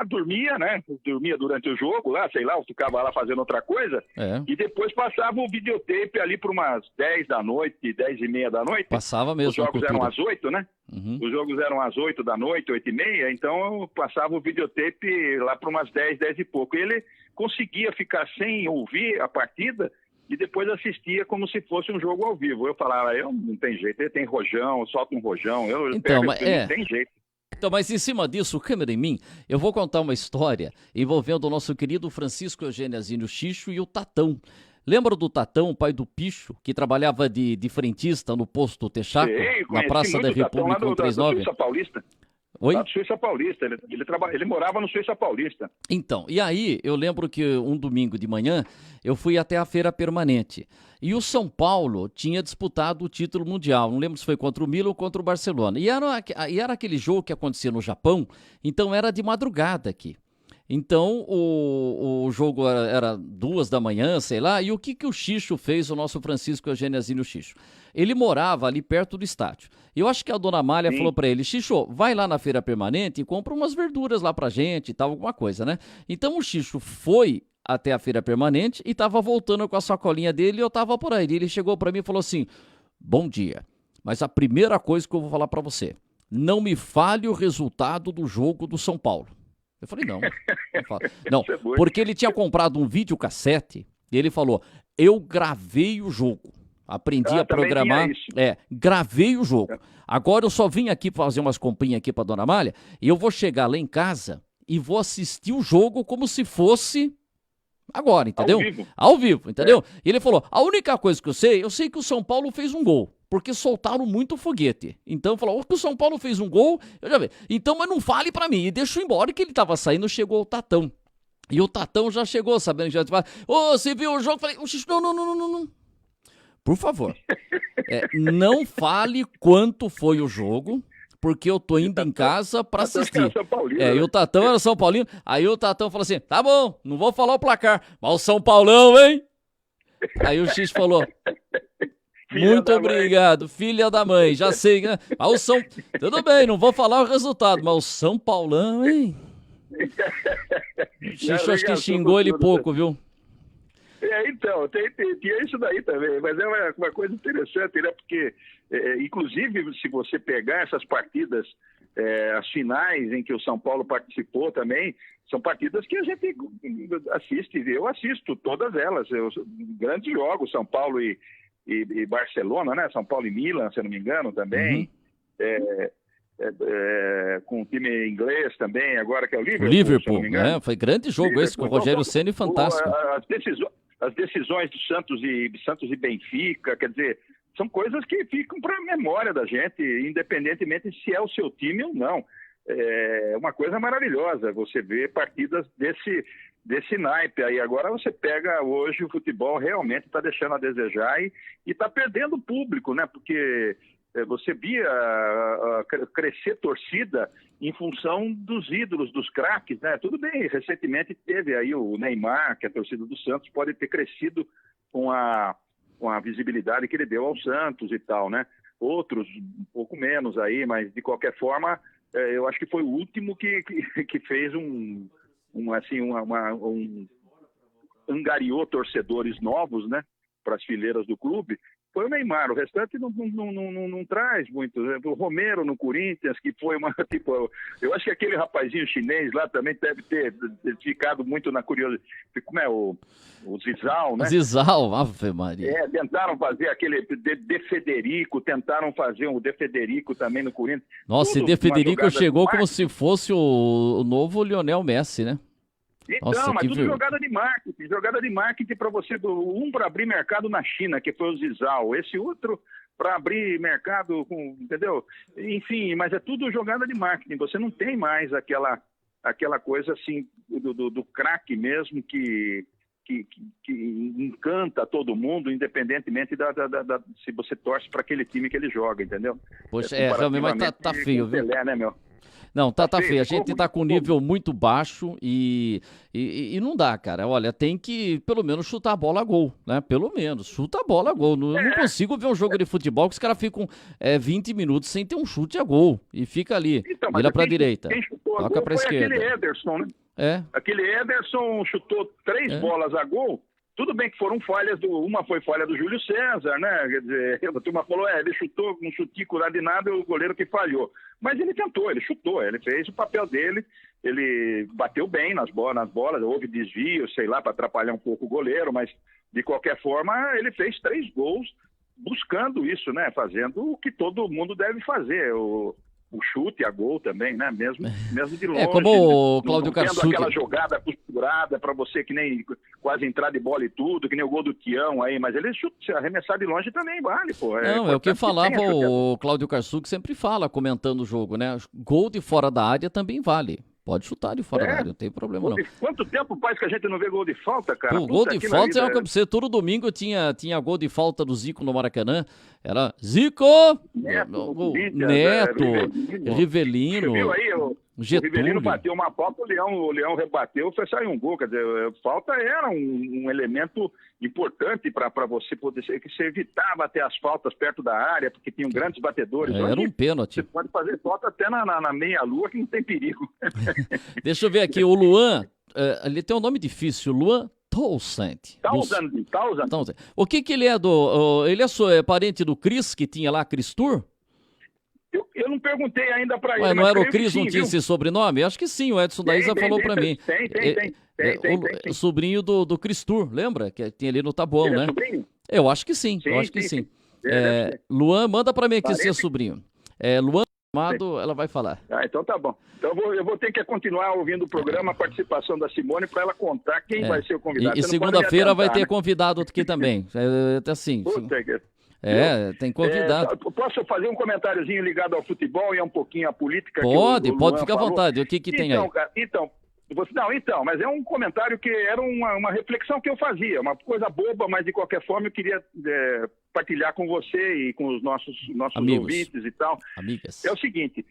dormia, né? Dormia durante o jogo lá, sei lá, ficava lá fazendo outra coisa. E depois passava o videotape ali por umas 10 da noite, 10h30 da noite. Passava mesmo. Os jogos eram às 8, né? Uhum. Os jogos eram às 8 da noite, 8h30, então eu passava o videotape lá por umas 10 e pouco. E ele conseguia ficar sem ouvir a partida e depois assistia como se fosse um jogo ao vivo. Eu falava, não tem jeito, ele tem rojão, solta um rojão, não tem jeito. Então, mas em cima disso, câmera em mim, eu vou contar uma história envolvendo o nosso querido Francisco Eugênio Chicho e o Tatão. Lembra do Tatão, o pai do Picho, que trabalhava de frentista no posto Texaco, na Praça da República 139? Suíça Paulista. Oi? Lá do Suíça Paulista, ele morava no Suíça Paulista. Então, e aí eu lembro que um domingo de manhã eu fui até a Feira Permanente. E o São Paulo tinha disputado o título mundial, não lembro se foi contra o Milan ou contra o Barcelona. E era aquele jogo que acontecia no Japão, então era de madrugada aqui. Então o jogo era 2 da manhã, sei lá, e o que o Chicho fez, o nosso Francisco Eugênio Chicho? Ele morava ali perto do estádio. E eu acho que a dona Amália falou pra ele, Chicho, vai lá na Feira Permanente e compra umas verduras lá pra gente e tal, alguma coisa, né? Então o Chicho foi até a Feira Permanente e tava voltando com a sacolinha dele e eu tava por aí. Ele chegou pra mim e falou assim, bom dia, mas a primeira coisa que eu vou falar pra você, não me fale o resultado do jogo do São Paulo. Eu falei, não, porque ele tinha comprado um videocassete e ele falou, eu gravei o jogo, aprendi a programar, gravei o jogo. Agora eu só vim aqui fazer umas comprinhas aqui pra dona Amália e eu vou chegar lá em casa e vou assistir o jogo como se fosse agora, entendeu? Ao vivo, entendeu? E ele falou, a única coisa que eu sei que o São Paulo fez um gol. Porque soltaram muito foguete. Então falou, que o São Paulo fez um gol, eu já vi. Então, mas não fale pra mim. E deixou embora que ele tava saindo, chegou o Tatão. E o Tatão já chegou, sabendo que já falou, você viu o jogo? Falei, não. Por favor, não fale quanto foi o jogo, porque eu tô indo em casa pra assistir. E o Tatão era São Paulino. Aí o Tatão falou assim, tá bom, não vou falar o placar, mas o São Paulão, hein? Aí o X falou... Muito obrigado, filha da mãe. Já sei, né? Tudo bem, não vou falar o resultado, mas o São Paulão, hein? Xixi, acho que xingou ele pouco, viu? Então, tem isso daí também, mas é uma coisa interessante, né? Porque, inclusive, se você pegar essas partidas, as finais em que o São Paulo participou também, são partidas que a gente assiste, eu assisto todas elas, grandes jogos, São Paulo e Barcelona, né? São Paulo e Milan, se eu não me engano, também. Com o time inglês também, agora que é o Liverpool. Liverpool, foi grande jogo esse, com o Rogério Ceni, fantástico. As decisões do Santos e Benfica, quer dizer, são coisas que ficam para a memória da gente, independentemente se é o seu time ou não. É uma coisa maravilhosa você ver partidas desse naipe aí. Agora você pega hoje o futebol realmente está deixando a desejar e está perdendo público, né? Porque você via crescer torcida em função dos ídolos, dos craques, né? Tudo bem, recentemente teve aí o Neymar, que a torcida do Santos pode ter crescido com a visibilidade que ele deu ao Santos e tal, né? Outros, um pouco menos aí, mas de qualquer forma, eu acho que foi o último que fez angariou torcedores novos, né? Para as fileiras do clube. Foi o Neymar, o restante não traz muito. O Romero no Corinthians, que foi eu acho que aquele rapazinho chinês lá também deve ter ficado muito na curiosidade. Como é o Zizal, né? Zizal, Ave Maria. Tentaram fazer aquele De Federico, tentaram fazer um De Federico também no Corinthians. Nossa, e De Federico chegou como se fosse o novo Lionel Messi, né? Então, nossa, mas tudo jogada de marketing para você, para abrir mercado na China, que foi o Zizal, esse outro para abrir mercado, entendeu? Enfim, mas é tudo jogada de marketing, você não tem mais aquela coisa assim, do craque mesmo, que encanta todo mundo, independentemente se você torce para aquele time que ele joga, entendeu? Poxa, realmente, mas tá feio, viu? Pelé, né, meu? Não, tá feio. A gente tá com um nível muito baixo e não dá, cara. Olha, tem que pelo menos chutar a bola a gol, né? Pelo menos, chuta a bola a gol. Eu não consigo ver um jogo de futebol que os caras ficam 20 minutos sem ter um chute a gol. E fica ali, vira pra direita, toca pra esquerda. Aquele Ederson, né? Aquele Ederson chutou 3 bolas a gol. Tudo bem que foram falhas, uma foi falha do Júlio César, né? Quer dizer, a turma falou, ele chutou um chutico lá de nada, o goleiro que falhou. Mas ele tentou, ele chutou, ele fez o papel dele, ele bateu bem nas bolas, houve desvio, sei lá, para atrapalhar um pouco o goleiro, mas de qualquer forma ele fez 3 gols buscando isso, né? Fazendo o que todo mundo deve fazer, o chute a gol também, né? Mesmo de longe. Como o Cláudio Karsuk. Aquela jogada costurada para você que nem quase entrar de bola e tudo, que nem o gol do Tião aí, mas ele se arremessar de longe também vale, pô. Não, é o que falava o Cláudio Karsuk, sempre fala, comentando o jogo, né? Gol de fora da área também vale. Pode chutar de fora da área, não tem problema não. Quanto tempo faz que a gente não vê gol de falta, cara? O gol de falta é o que você, todo domingo tinha gol de falta do Zico no Maracanã. Era Zico, Neto, Rivelino. Você viu aí, Getúlio. O Rivelino bateu uma falta, o Leão rebateu, saiu um gol. Quer dizer, falta era um elemento importante para você poder ser, que você evitava até as faltas perto da área, porque tinham grandes batedores. Era um pênalti. Você pode fazer falta até na meia-lua, que não tem perigo. Deixa eu ver aqui, o Luan, ele tem um nome difícil, Luan Townsend. Townsend. O que ele é ele é parente do Cris, que tinha lá, Cris Tour? Eu não perguntei ainda pra ele. Mas não era o Cris, não tinha esse sobrenome? Acho que sim, o Edson da Isa falou pra mim. Tem. O sobrinho do Cris Tour, lembra? Que tem ali no Tabuão, né? Sobrinho? Eu acho que sim, sim. Luan, manda pra mim aqui se é sobrinho. Luan Amado, ela vai falar. Então tá bom. Então eu vou ter que continuar ouvindo o programa, a participação da Simone, para ela contar quem vai ser o convidado. E segunda-feira vai ter convidado aqui também. Assim. Tem convidado. Posso fazer um comentáriozinho ligado ao futebol e um pouquinho à política? Pode ficar à vontade. O que tem aí? Mas é um comentário que era uma reflexão que eu fazia, uma coisa boba, mas de qualquer forma eu queria partilhar com você e com os nossos ouvintes e tal. Amigas. É o seguinte,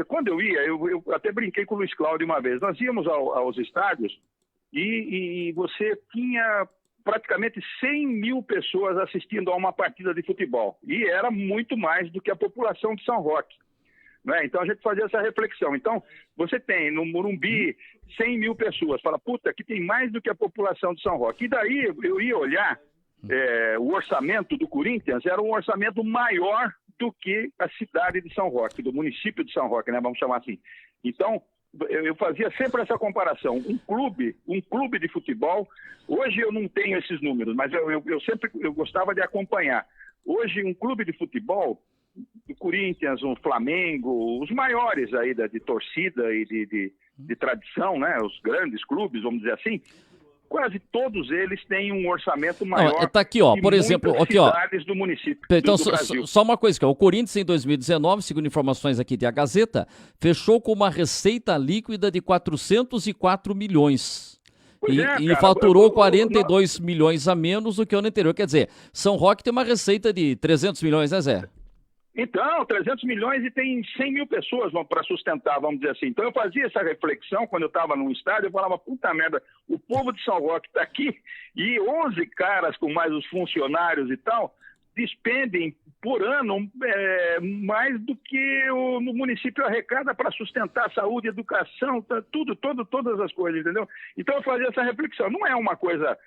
quando eu ia, eu até brinquei com o Luiz Cláudio uma vez, nós íamos aos estádios e você tinha praticamente 100 mil pessoas assistindo a uma partida de futebol. E era muito mais do que a população de São Roque. Né? Então a gente fazia essa reflexão. Então, você tem no Morumbi 100 mil pessoas. Fala, puta, aqui tem mais do que a população de São Roque. E daí eu ia olhar o orçamento do Corinthians, era um orçamento maior do que a cidade de São Roque, do município de São Roque, né? Vamos chamar assim. Então, eu fazia sempre essa comparação. Um clube de futebol, hoje eu não tenho esses números, mas eu sempre gostava de acompanhar. Hoje, um clube de futebol, o Corinthians, o Flamengo, os maiores aí de torcida e de tradição, né? Os grandes clubes, vamos dizer assim, quase todos eles têm um orçamento maior. Tá aqui, ó, por exemplo, aqui, ó, cidades do município. Então, do Brasil. só uma coisa, o Corinthians em 2019, segundo informações aqui da Gazeta, fechou com uma receita líquida de 404 milhões. E faturou 42 milhões a menos do que o ano anterior. Quer dizer, São Roque tem uma receita de 300 milhões, né, Zé? Então, 300 milhões e tem 100 mil pessoas para sustentar, vamos dizer assim. Então, eu fazia essa reflexão quando eu estava num estádio, eu falava, puta merda, o povo de São Roque está aqui e 11 caras com mais os funcionários e tal, despendem por ano mais do que no município arrecada para sustentar saúde, educação, todas as coisas, entendeu? Então eu fazia essa reflexão. Não é uma coisa...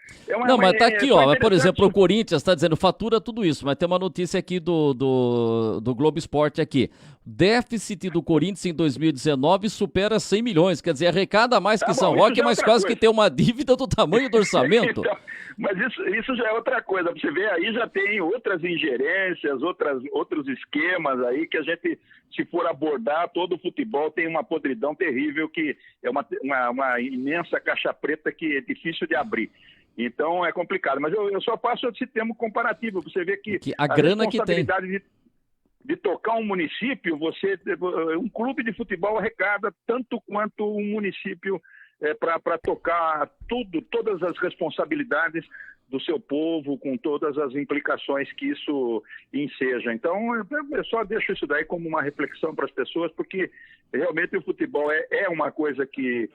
mas tá aqui, ó, por exemplo, o Corinthians está dizendo, fatura tudo isso, mas tem uma notícia aqui do Globo Esporte aqui. Déficit do Corinthians em 2019 supera 100 milhões, quer dizer, arrecada mais que São Roque, mas quase que tem uma dívida do tamanho do orçamento. Então, mas isso já é outra coisa, você vê, aí já tem outras ingerências, outros esquemas aí que a gente, se for abordar, todo o futebol tem uma podridão terrível que é uma imensa caixa preta que é difícil de abrir. Então é complicado, mas eu só faço esse termo comparativo, você vê que a grana responsabilidade que tem de tocar um município, um clube de futebol arrecada tanto quanto um município para tocar todas as responsabilidades do seu povo, com todas as implicações que isso enseja. Então, eu só deixo isso daí como uma reflexão para as pessoas, porque realmente o futebol é uma coisa que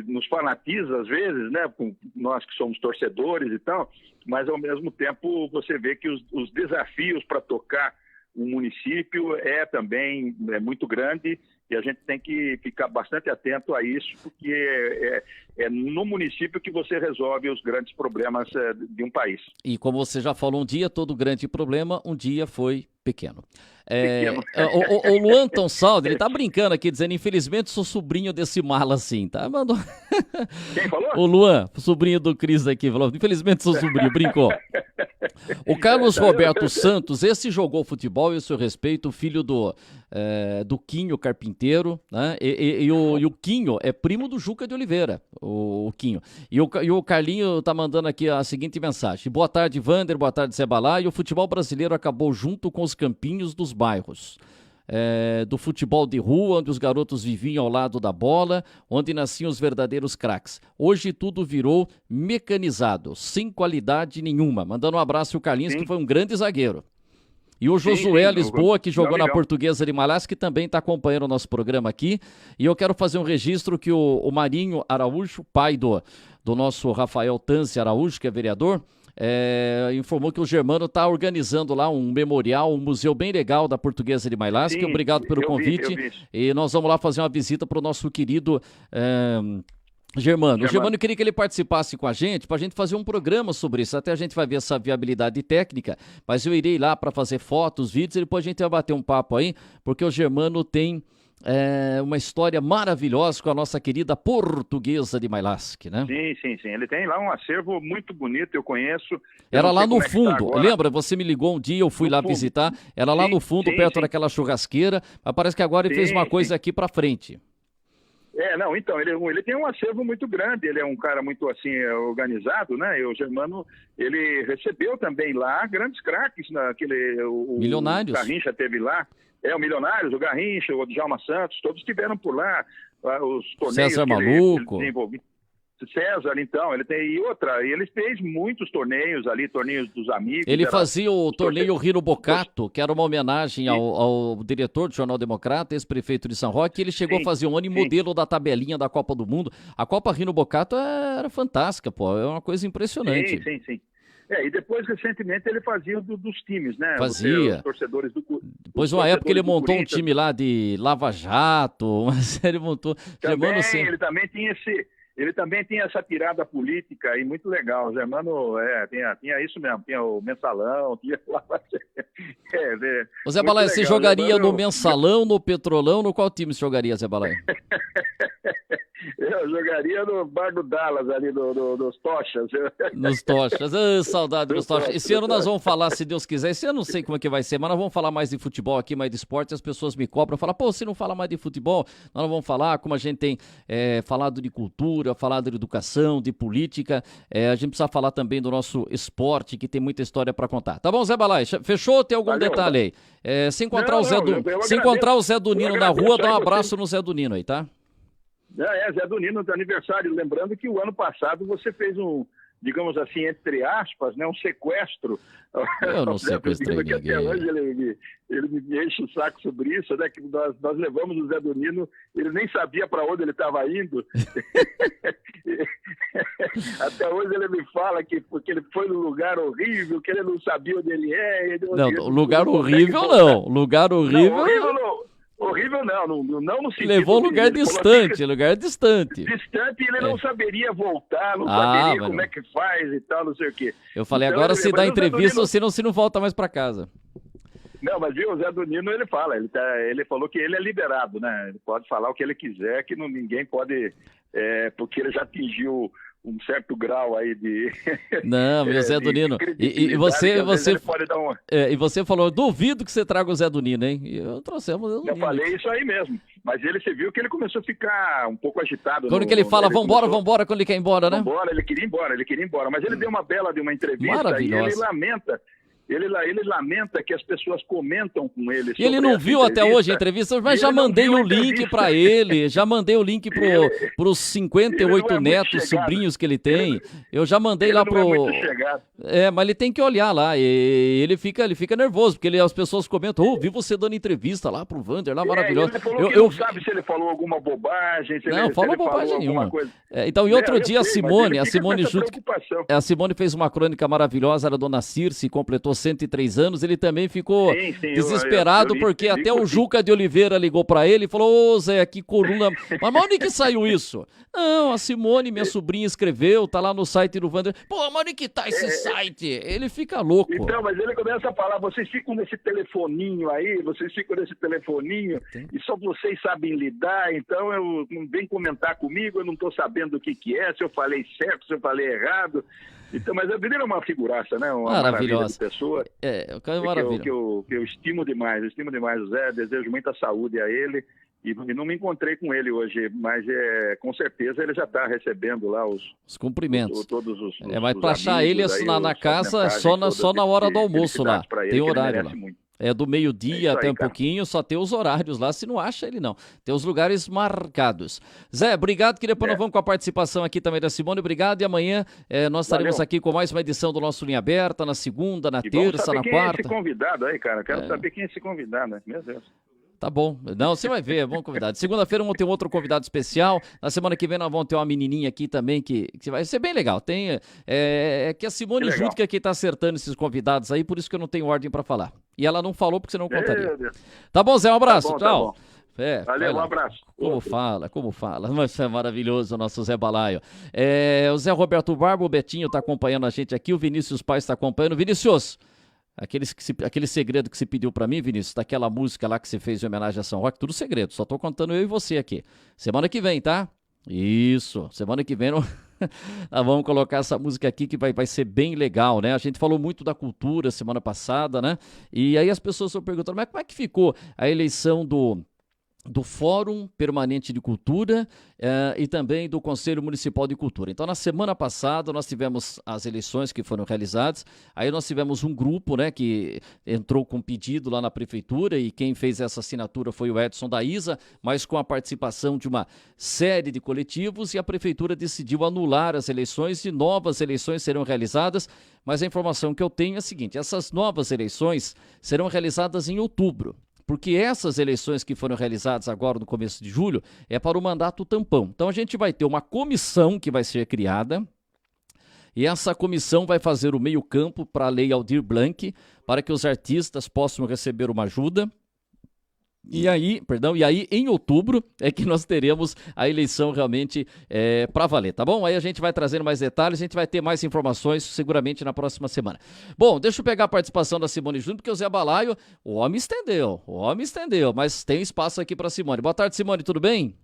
nos fanatiza às vezes, né? Nós que somos torcedores e tal, mas ao mesmo tempo você vê que os desafios para tocar um município também muito grande e a gente tem que ficar bastante atento a isso, porque é no município que você resolve os grandes problemas de um país. E como você já falou um dia, todo grande problema um dia foi pequeno. O Luan Tonsaldo, ele tá brincando aqui, dizendo, infelizmente sou sobrinho desse mala assim, tá? Mandou... Quem falou? O Luan, sobrinho do Cris aqui, falou, infelizmente sou sobrinho, brincou. O Carlos Roberto Santos, esse jogou futebol, e o seu respeito, filho do Quinho Carpinteiro, né? E o Quinho é primo do Juca de Oliveira, o Quinho. E o Carlinho tá mandando aqui a seguinte mensagem: boa tarde, Vander, boa tarde, Zé Balá. E o futebol brasileiro acabou junto com os campinhos dos bairros. Do futebol de rua, onde os garotos viviam ao lado da bola, onde nasciam os verdadeiros craques. Hoje tudo virou mecanizado, sem qualidade nenhuma. Mandando um abraço ao Carlinhos, que foi um grande zagueiro. E o Josué Lisboa, que jogou na Portuguesa de Malás, que também está acompanhando o nosso programa aqui. E eu quero fazer um registro que o Marinho Araújo, pai do nosso Rafael Tanzi Araújo, que é vereador, informou que o Germano está organizando lá um memorial, um museu bem legal da Portuguesa de Mailasca. Obrigado pelo convite. E nós vamos lá fazer uma visita para o nosso querido Germano. O Germano queria que ele participasse com a gente, para a gente fazer um programa sobre isso. Até a gente vai ver essa viabilidade técnica, mas eu irei lá para fazer fotos, vídeos, e depois a gente vai bater um papo aí, porque o Germano tem uma história maravilhosa com a nossa querida Portuguesa de Mailasca, né? Sim. Ele tem lá um acervo muito bonito, eu conheço. Era lá no fundo, lembra? Você me ligou um dia, eu fui lá visitar. Era lá no fundo, perto daquela churrasqueira, mas parece que agora ele fez uma coisa aqui para frente. Então, ele tem um acervo muito grande, ele é um cara muito, assim, organizado, né? E o Germano, ele recebeu também lá grandes craques, o Milionários. O Garrincha teve lá, o Milionários, o Garrincha, o Djalma Santos, todos estiveram por lá, os torneios César Maluco. César, então, ele tem e outra, ele fez muitos torneios ali, torneios dos amigos. Ele fazia o torneio Rino Bocato, que era uma homenagem ao diretor do Jornal Democrata, ex-prefeito de São Roque, ele chegou a fazer um ano em modelo da tabelinha da Copa do Mundo. A Copa Rino Bocato era fantástica, pô, é uma coisa impressionante. Sim. E depois, recentemente, ele fazia dos times, né? Fazia. Os torcedores do Depois, uma época, ele montou um time lá de Lava Jato, mas ele montou... Também, ele também tinha Ele também tinha essa tirada política aí muito legal. O Germano tinha isso mesmo, tinha o Mensalão, tinha o Zé Balaia, você jogaria no Mensalão, no Petrolão, no qual time você jogaria, Zé Balaia? Eu jogaria no bar do Dallas, ali dos Tochas. Nos Tochas, saudade dos Tochas. Esse ano nós vamos falar, se Deus quiser, esse ano não sei como é que vai ser, mas nós vamos falar mais de futebol aqui, mais de esporte, as pessoas me cobram, falam, pô, você não fala mais de futebol? Nós não vamos falar, como a gente tem falado de cultura, falado de educação, de política, a gente precisa falar também do nosso esporte, que tem muita história para contar. Tá bom, Zé Balaia? Fechou ou tem algum detalhe aí? Se encontrar o Zé do Nino na rua, dá um abraço no Zé do Nino aí, tá? Zé do Nino, do aniversário. Lembrando que o ano passado você fez digamos assim, entre aspas, né, um sequestro. Eu não sequestrei ninguém. Até hoje ele me enche o saco sobre isso, né, que nós levamos o Zé do Nino, ele nem sabia para onde ele estava indo. Até hoje ele me fala que porque ele foi num lugar horrível, que ele não sabia onde ele é. Lugar horrível não. Lugar horrível não. Horrível não no sentido... Levou um lugar distante, lugar distante. Distante e ele não saberia voltar, não saberia como é que faz e tal, não sei o quê. Eu falei, então, agora se dá entrevista, você não volta mais pra casa. Não, mas viu, o Zé do Nino, ele fala, ele falou que ele é liberado, né? Ele pode falar o que ele quiser, que ninguém pode... porque ele já atingiu um certo grau aí de... Não, meu Zé do Nino. E você falou, duvido que você traga o Zé do Nino, hein? E eu trouxemos o Zé do Nino. Eu falei isso aí mesmo. Mas você viu que ele começou a ficar um pouco agitado. Quando que ele fala, vambora, quando ele quer ir embora, né? Vambora, ele queria ir embora. Mas ele deu uma bela de uma entrevista e ele lamenta. Ele lamenta que as pessoas comentam com ele. E ele não viu até hoje a entrevista, mas já mandei o link para ele, já mandei o link pros 58 netos, sobrinhos que ele tem. Eu já mandei lá pro... mas ele tem que olhar lá, e ele fica nervoso, porque as pessoas comentam, vi você dando entrevista lá pro Vander, lá maravilhoso. Ele falou que não sabe se ele falou alguma bobagem, não falou bobagem nenhuma. Então, e outro dia a Simone fez uma crônica maravilhosa, era a dona Circe, completou 103 anos, ele também ficou desesperado, porque até o Juca de Oliveira ligou pra ele e falou, Zé, que coluna... Mas onde que saiu isso? Não, a Simone, minha sobrinha, escreveu, tá lá no site do Vander. Pô, mas onde que tá esse site? Ele fica louco. Então, mas ele começa a falar, vocês ficam nesse telefoninho aí, e só vocês sabem lidar, então não vem comentar comigo, eu não tô sabendo o que é, se eu falei certo, se eu falei errado. Então, mas a Avenida é uma figuraça, né? Uma maravilhosa de pessoa. O cara é maravilhoso. Que eu estimo demais o Zé, desejo muita saúde a ele. E não me encontrei com ele hoje, mas com certeza ele já está recebendo lá os cumprimentos. Todos os mas para achar ele na casa só na hora do almoço lá. Tem horário lá. É do meio-dia até um pouquinho, só tem os horários lá, se não acha ele não. Tem os lugares marcados. Zé, obrigado, que depois nós vamos com a participação aqui também da Simone, obrigado. E amanhã nós estaremos aqui com mais uma edição do nosso Linha Aberta, na segunda, na terça, na quarta. Quem é esse convidado aí, cara? Quero saber quem é esse convidado, né? Meu Deus. Tá bom. Não, você vai ver, é bom convidado. Segunda-feira vamos ter outro convidado especial. Na semana que vem nós vamos ter uma menininha aqui também que vai ser bem legal. Tem que a Simone Júdica é quem tá acertando esses convidados aí, por isso que eu não tenho ordem pra falar. E ela não falou porque você não contaria. Tá bom, Zé, um abraço. Tchau. Valeu, um abraço. Como fala. Mas é maravilhoso o nosso Zé Balaio. O Zé Roberto Barba, o Betinho tá acompanhando a gente aqui, o Vinícius Paes tá acompanhando. Vinícius, aquele segredo que você pediu pra mim, Vinícius, daquela música lá que você fez em homenagem a São Roque, tudo segredo, só tô contando eu e você aqui. Semana que vem, tá? Isso, semana que vem nós vamos colocar essa música aqui que vai ser bem legal, né? A gente falou muito da cultura semana passada, né? E aí as pessoas estão perguntando, mas como é que ficou a eleição do do Fórum Permanente de Cultura e também do Conselho Municipal de Cultura. Então, na semana passada, nós tivemos as eleições que foram realizadas, aí nós tivemos um grupo, né, que entrou com pedido lá na prefeitura e quem fez essa assinatura foi o Edson da Isa, mas com a participação de uma série de coletivos e a prefeitura decidiu anular as eleições e novas eleições serão realizadas, mas a informação que eu tenho é a seguinte, essas novas eleições serão realizadas em outubro. Porque essas eleições que foram realizadas agora no começo de julho é para o mandato tampão. Então a gente vai ter uma comissão que vai ser criada e essa comissão vai fazer o meio-campo para a Lei Aldir Blanc, para que os artistas possam receber uma ajuda. E aí, em outubro é que nós teremos a eleição realmente para valer, tá bom? Aí a gente vai trazendo mais detalhes, a gente vai ter mais informações seguramente na próxima semana. Bom, deixa eu pegar a participação da Simone Júnior, porque o Zé Balaio, o homem estendeu, mas tem espaço aqui para Simone. Boa tarde, Simone, tudo bem?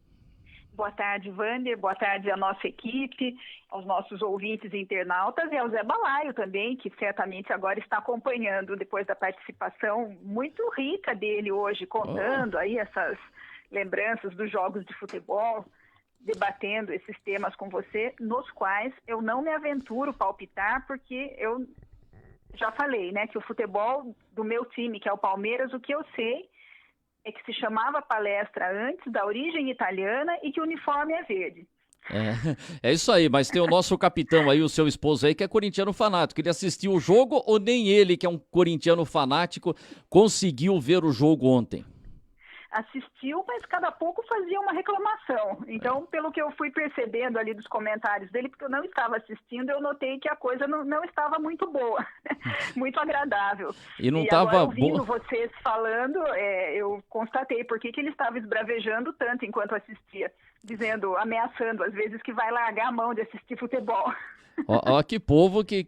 Boa tarde, Wander. Boa tarde à nossa equipe, aos nossos ouvintes e internautas e ao Zé Balaio também, que certamente agora está acompanhando depois da participação muito rica dele hoje, contando aí essas lembranças dos jogos de futebol, debatendo esses temas com você, nos quais eu não me aventuro palpitar, porque eu já falei, né, que o futebol do meu time, que é o Palmeiras, o que eu sei é que se chamava palestra antes, da origem italiana e que o uniforme é verde. É isso aí, mas tem o nosso capitão aí, o seu esposo aí, que é corintiano fanático. Ele assistiu o jogo ou nem ele, que é um corintiano fanático, conseguiu ver o jogo ontem? Assistiu, mas cada pouco fazia uma reclamação. Então, pelo que eu fui percebendo ali dos comentários dele, porque eu não estava assistindo, eu notei que a coisa não estava muito boa, muito agradável. E não estava boa. Ouvindo vocês falando, eu constatei por que ele estava esbravejando tanto enquanto assistia, dizendo, ameaçando às vezes que vai largar a mão de assistir futebol. Ó, que povo, que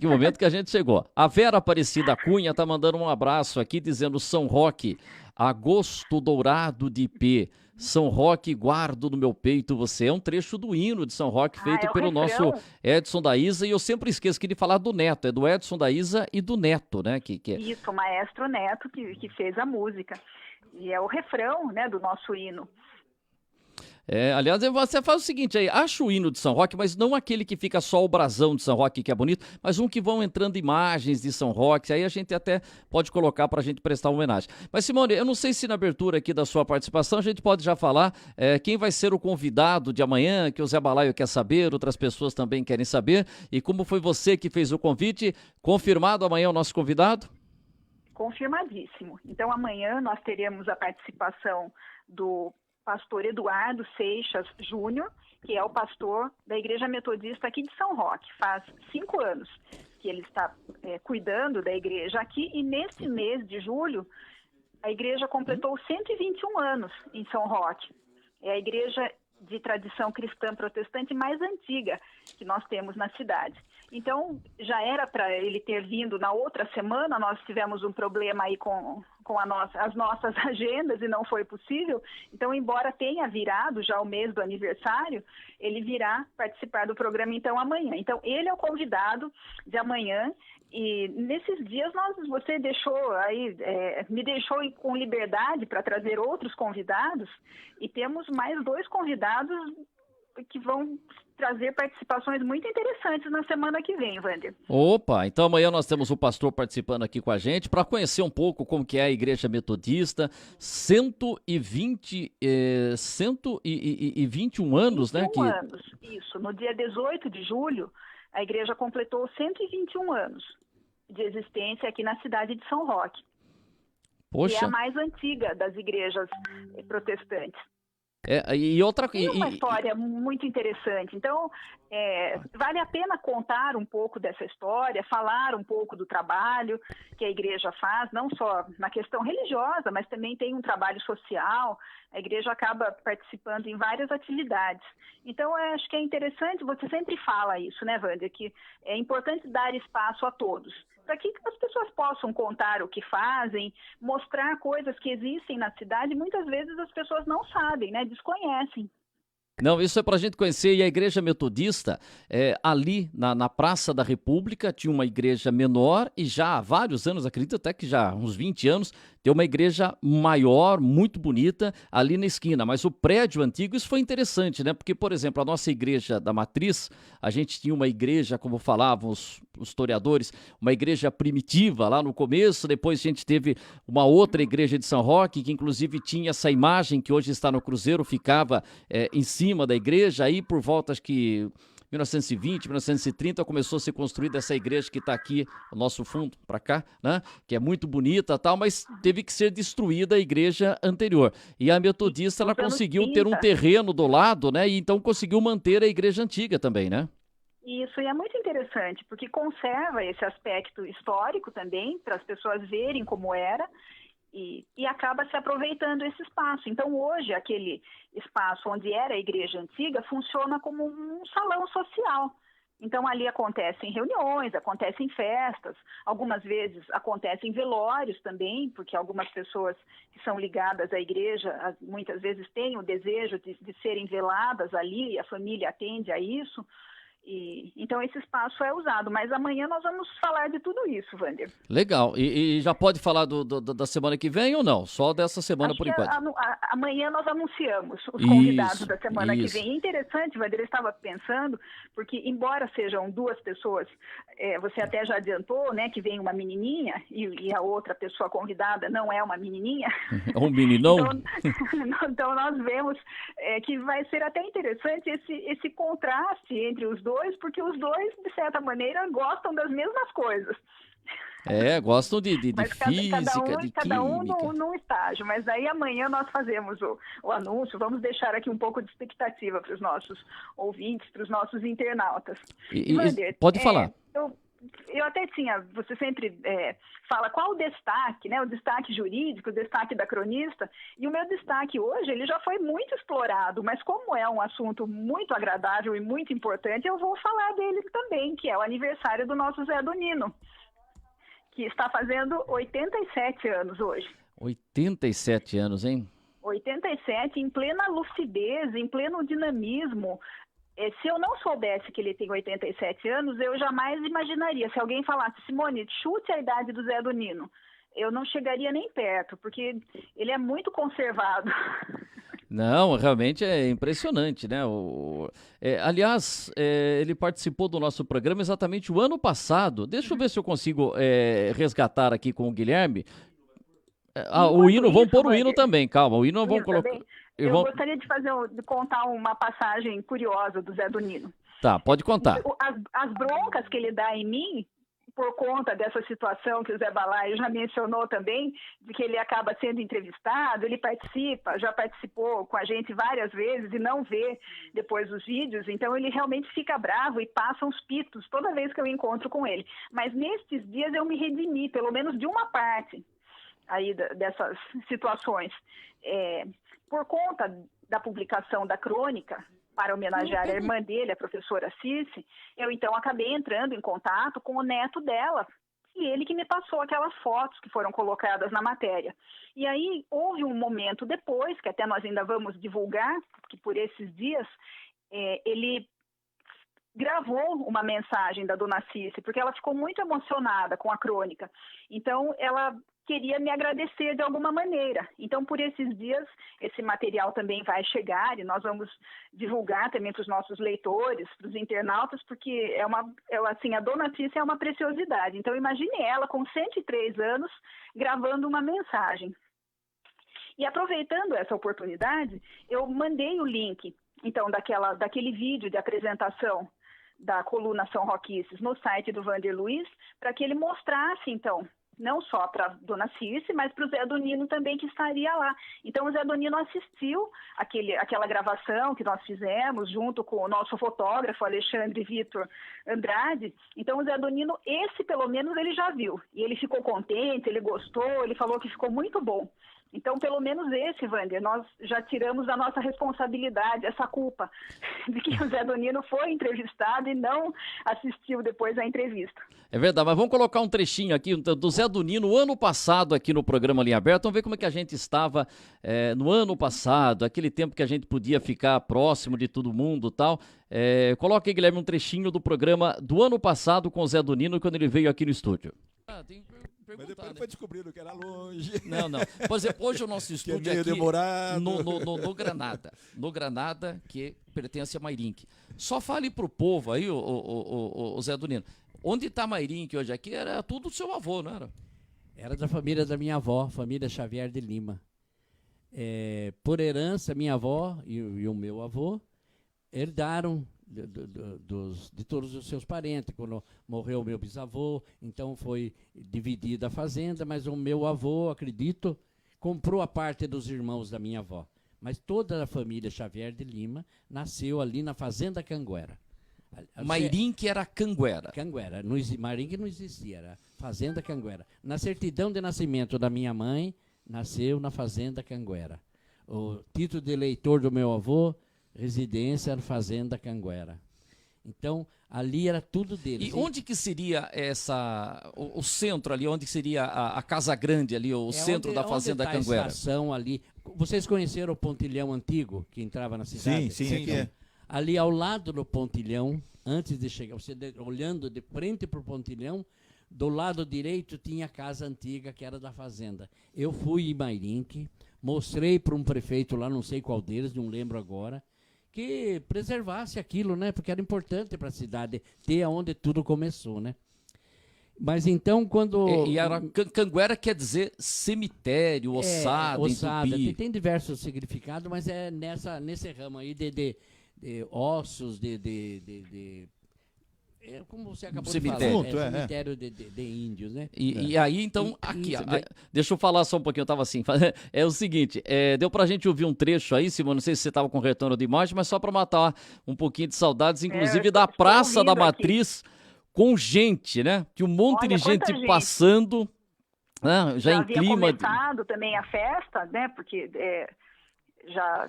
momento que a gente chegou. A Vera Aparecida Cunha tá mandando um abraço aqui, dizendo São Roque, agosto dourado de Ipê, São Roque guardo no meu peito você. É um trecho do hino de São Roque feito pelo nosso Edson da Isa, e eu sempre esqueço de falar do Neto, é do Edson da Isa e do Neto, né? Isso, o maestro Neto que fez a música, e é o refrão, né, do nosso hino. Aliás, você faz o seguinte aí, acha o hino de São Roque, mas não aquele que fica só o brasão de São Roque, que é bonito, mas um que vão entrando imagens de São Roque, aí a gente até pode colocar para a gente prestar uma homenagem. Mas Simone, eu não sei se na abertura aqui da sua participação a gente pode já falar quem vai ser o convidado de amanhã, que o Zé Balaio quer saber, outras pessoas também querem saber, e como foi você que fez o convite, confirmado amanhã o nosso convidado? Confirmadíssimo. Então amanhã nós teremos a participação do pastor Eduardo Seixas Júnior, que é o pastor da Igreja Metodista aqui de São Roque. Faz 5 anos que ele está cuidando da igreja aqui, e nesse mês de julho a igreja completou 121 anos em São Roque. É a igreja de tradição cristã protestante mais antiga que nós temos na cidade. Então, já era para ele ter vindo na outra semana, nós tivemos um problema aí com as nossas agendas e não foi possível. Então, embora tenha virado já o mês do aniversário, ele virá participar do programa então amanhã. Então, ele é o convidado de amanhã. E nesses dias você deixou aí, me deixou com liberdade para trazer outros convidados, e temos mais 2 convidados que vão trazer participações muito interessantes na semana que vem, Wander. Opa, então amanhã nós temos o pastor participando aqui com a gente para conhecer um pouco como que é a Igreja Metodista, 121 anos, né? 21 anos, isso. No dia 18 de julho, a igreja completou 121 anos de existência aqui na cidade de São Roque. Poxa. Que é a mais antiga das igrejas protestantes. Tem uma história muito interessante. Então, vale a pena contar um pouco dessa história, falar um pouco do trabalho que a igreja faz, não só na questão religiosa, mas também tem um trabalho social. A igreja acaba participando em várias atividades. Então, acho que é interessante, você sempre fala isso, né, Wander, que é importante dar espaço a todos, para que as pessoas possam contar o que fazem, mostrar coisas que existem na cidade. Muitas vezes as pessoas não sabem, né, desconhecem. Não, isso é para a gente conhecer. E a Igreja Metodista, ali na Praça da República, tinha uma igreja menor, e já há vários anos, acredito até que já há uns 20 anos, tem uma igreja maior, muito bonita, ali na esquina. Mas o prédio antigo, isso foi interessante, né? Porque, por exemplo, a nossa igreja da Matriz, a gente tinha uma igreja, como falavam os historiadores, uma igreja primitiva lá no começo, depois a gente teve uma outra igreja de São Roque, que inclusive tinha essa imagem que hoje está no Cruzeiro, ficava em cima da igreja, aí por volta, acho que 1920, 1930, começou a ser construída essa igreja que está aqui, o nosso fundo, para cá, né? Que é muito bonita e tal, mas teve que ser destruída a igreja anterior. E a metodista, ela conseguiu ter um terreno do lado, né? E então conseguiu manter a igreja antiga também, né? Isso, e é muito interessante, porque conserva esse aspecto histórico também, para as pessoas verem como era, e acaba se aproveitando esse espaço. Então, hoje, aquele espaço onde era a igreja antiga funciona como um salão social. Então, ali acontecem reuniões, acontecem festas, algumas vezes acontecem velórios também, porque algumas pessoas que são ligadas à igreja, muitas vezes têm o desejo de serem veladas ali, e a família atende a isso. Então esse espaço é usado, mas amanhã nós vamos falar de tudo isso, Wander. Legal, e já pode falar da semana que vem ou não? Só dessa semana por enquanto? Amanhã nós anunciamos os convidados da semana que isso. vem. Interessante, Wander, eu estava pensando, porque embora sejam duas pessoas, você até já adiantou, né, que vem uma menininha e a outra pessoa convidada não é uma menininha. É um meninão? Então nós vemos que vai ser até interessante esse contraste entre os dois, porque os dois, de certa maneira, gostam das mesmas coisas. Gostam de física, de cada um química. num estágio, mas aí amanhã nós fazemos o anúncio, vamos deixar aqui um pouco de expectativa para os nossos ouvintes, para os nossos internautas. Wander, pode falar. Eu até você sempre fala qual o destaque, né? O destaque jurídico, o destaque da cronista, e o meu destaque hoje, ele já foi muito explorado, mas como é um assunto muito agradável e muito importante, eu vou falar dele também, que é o aniversário do nosso Zé do Nino, que está fazendo 87 anos hoje. 87 anos, hein? 87, em plena lucidez, em pleno dinamismo. Se eu não soubesse que ele tem 87 anos, eu jamais imaginaria. Se alguém falasse, Simone, chute a idade do Zé do Nino, eu não chegaria nem perto, porque ele é muito conservado. Não, realmente é impressionante, né? Aliás, ele participou do nosso programa exatamente o ano passado. Deixa eu ver se eu consigo resgatar aqui com o Guilherme. O hino, vamos pôr o hino também, calma. O hino vamos colocar. Eu gostaria de contar uma passagem curiosa do Zé do Nino. Tá, pode contar. As broncas que ele dá em mim, por conta dessa situação que o Zé Balaio já mencionou também, de que ele acaba sendo entrevistado, ele já participou com a gente várias vezes e não vê depois os vídeos, então ele realmente fica bravo e passa uns pitos toda vez que eu encontro com ele. Mas nestes dias eu me redimi, pelo menos de uma parte aí dessas situações. Por conta da publicação da crônica, para homenagear a irmã dele, a professora Circe, eu então acabei entrando em contato com o neto dela, e ele que me passou aquelas fotos que foram colocadas na matéria. E aí houve um momento depois, que até nós ainda vamos divulgar, que por esses dias ele gravou uma mensagem da dona Circe, porque ela ficou muito emocionada com a crônica. Então ela queria me agradecer de alguma maneira. Então, por esses dias, esse material também vai chegar e nós vamos divulgar também para os nossos leitores, para os internautas, porque a dona Tícia é uma preciosidade. Então, imagine ela com 103 anos gravando uma mensagem. E aproveitando essa oportunidade, eu mandei o link, então, daquele vídeo de apresentação da coluna São Roquices no site do Wander Luiz, para que ele mostrasse, então, não só para a dona Circe, mas para o Zé do Nino também, que estaria lá. Então, o Zé do Nino assistiu aquela gravação que nós fizemos, junto com o nosso fotógrafo, Alexandre Vitor Andrade. Então, o Zé do Nino, pelo menos, ele já viu. E ele ficou contente, ele gostou, ele falou que ficou muito bom. Então, pelo menos Wander, nós já tiramos a nossa responsabilidade, essa culpa de que o Zé do Nino foi entrevistado e não assistiu depois à entrevista. É verdade, mas vamos colocar um trechinho aqui do Zé do Nino, ano passado aqui no programa Linha Aberta. Vamos ver como é que a gente estava no ano passado, aquele tempo que a gente podia ficar próximo de todo mundo e tal. Coloca aí, Guilherme, um trechinho do programa do ano passado com o Zé do Nino, quando ele veio aqui no estúdio. Tem perguntar. Mas depois né? foi descobrindo que era longe. Não. Por exemplo, hoje o nosso estúdio meio aqui demorado. no Granada. No Granada, que pertence a Mairink. Só fale pro povo aí, o Zé do Nino. Onde está Mairink hoje aqui? Era tudo do seu avô, não era? Era da família da minha avó, família Xavier de Lima. Por herança, minha avó e o meu avô herdaram de todos os seus parentes. Quando morreu o meu bisavô, então foi dividida a fazenda, mas o meu avô, acredito, comprou a parte dos irmãos da minha avó. Mas toda a família Xavier de Lima nasceu ali na fazenda Canguera. Mairink era Canguera. Canguera. Mairink não existia, era fazenda Canguera. Na certidão de nascimento da minha mãe, nasceu na fazenda Canguera. O título de eleitor do meu avô, residência era fazenda Canguera. Então, ali era tudo deles. E onde que seria o centro ali, onde seria a Casa Grande ali, o centro da fazenda Canguera? A estação ali. Vocês conheceram o pontilhão antigo que entrava na cidade? Sim. Ali ao lado do pontilhão, antes de chegar, você olhando de frente para o pontilhão, do lado direito tinha a casa antiga que era da fazenda. Eu fui em Mairink, mostrei para um prefeito lá, não sei qual deles, não lembro agora, que preservasse aquilo, né? Porque era importante para a cidade ter onde tudo começou, né? Mas então quando... Canguera quer dizer cemitério, ossada, ossada. Tem diversos significados, mas é nesse ramo aí de ossos, como você acabou de falar, cemitério de índios, né? E aí, então, deixa eu falar só um pouquinho, eu estava assim, é o seguinte, deu pra gente ouvir um trecho aí, Simone, não sei se você estava com retorno de imagem, mas só para matar um pouquinho de saudades, inclusive da Praça da Matriz, com gente, né? Que um monte de gente passando, né? Já em clima... havia começado também a festa, né? Porque já...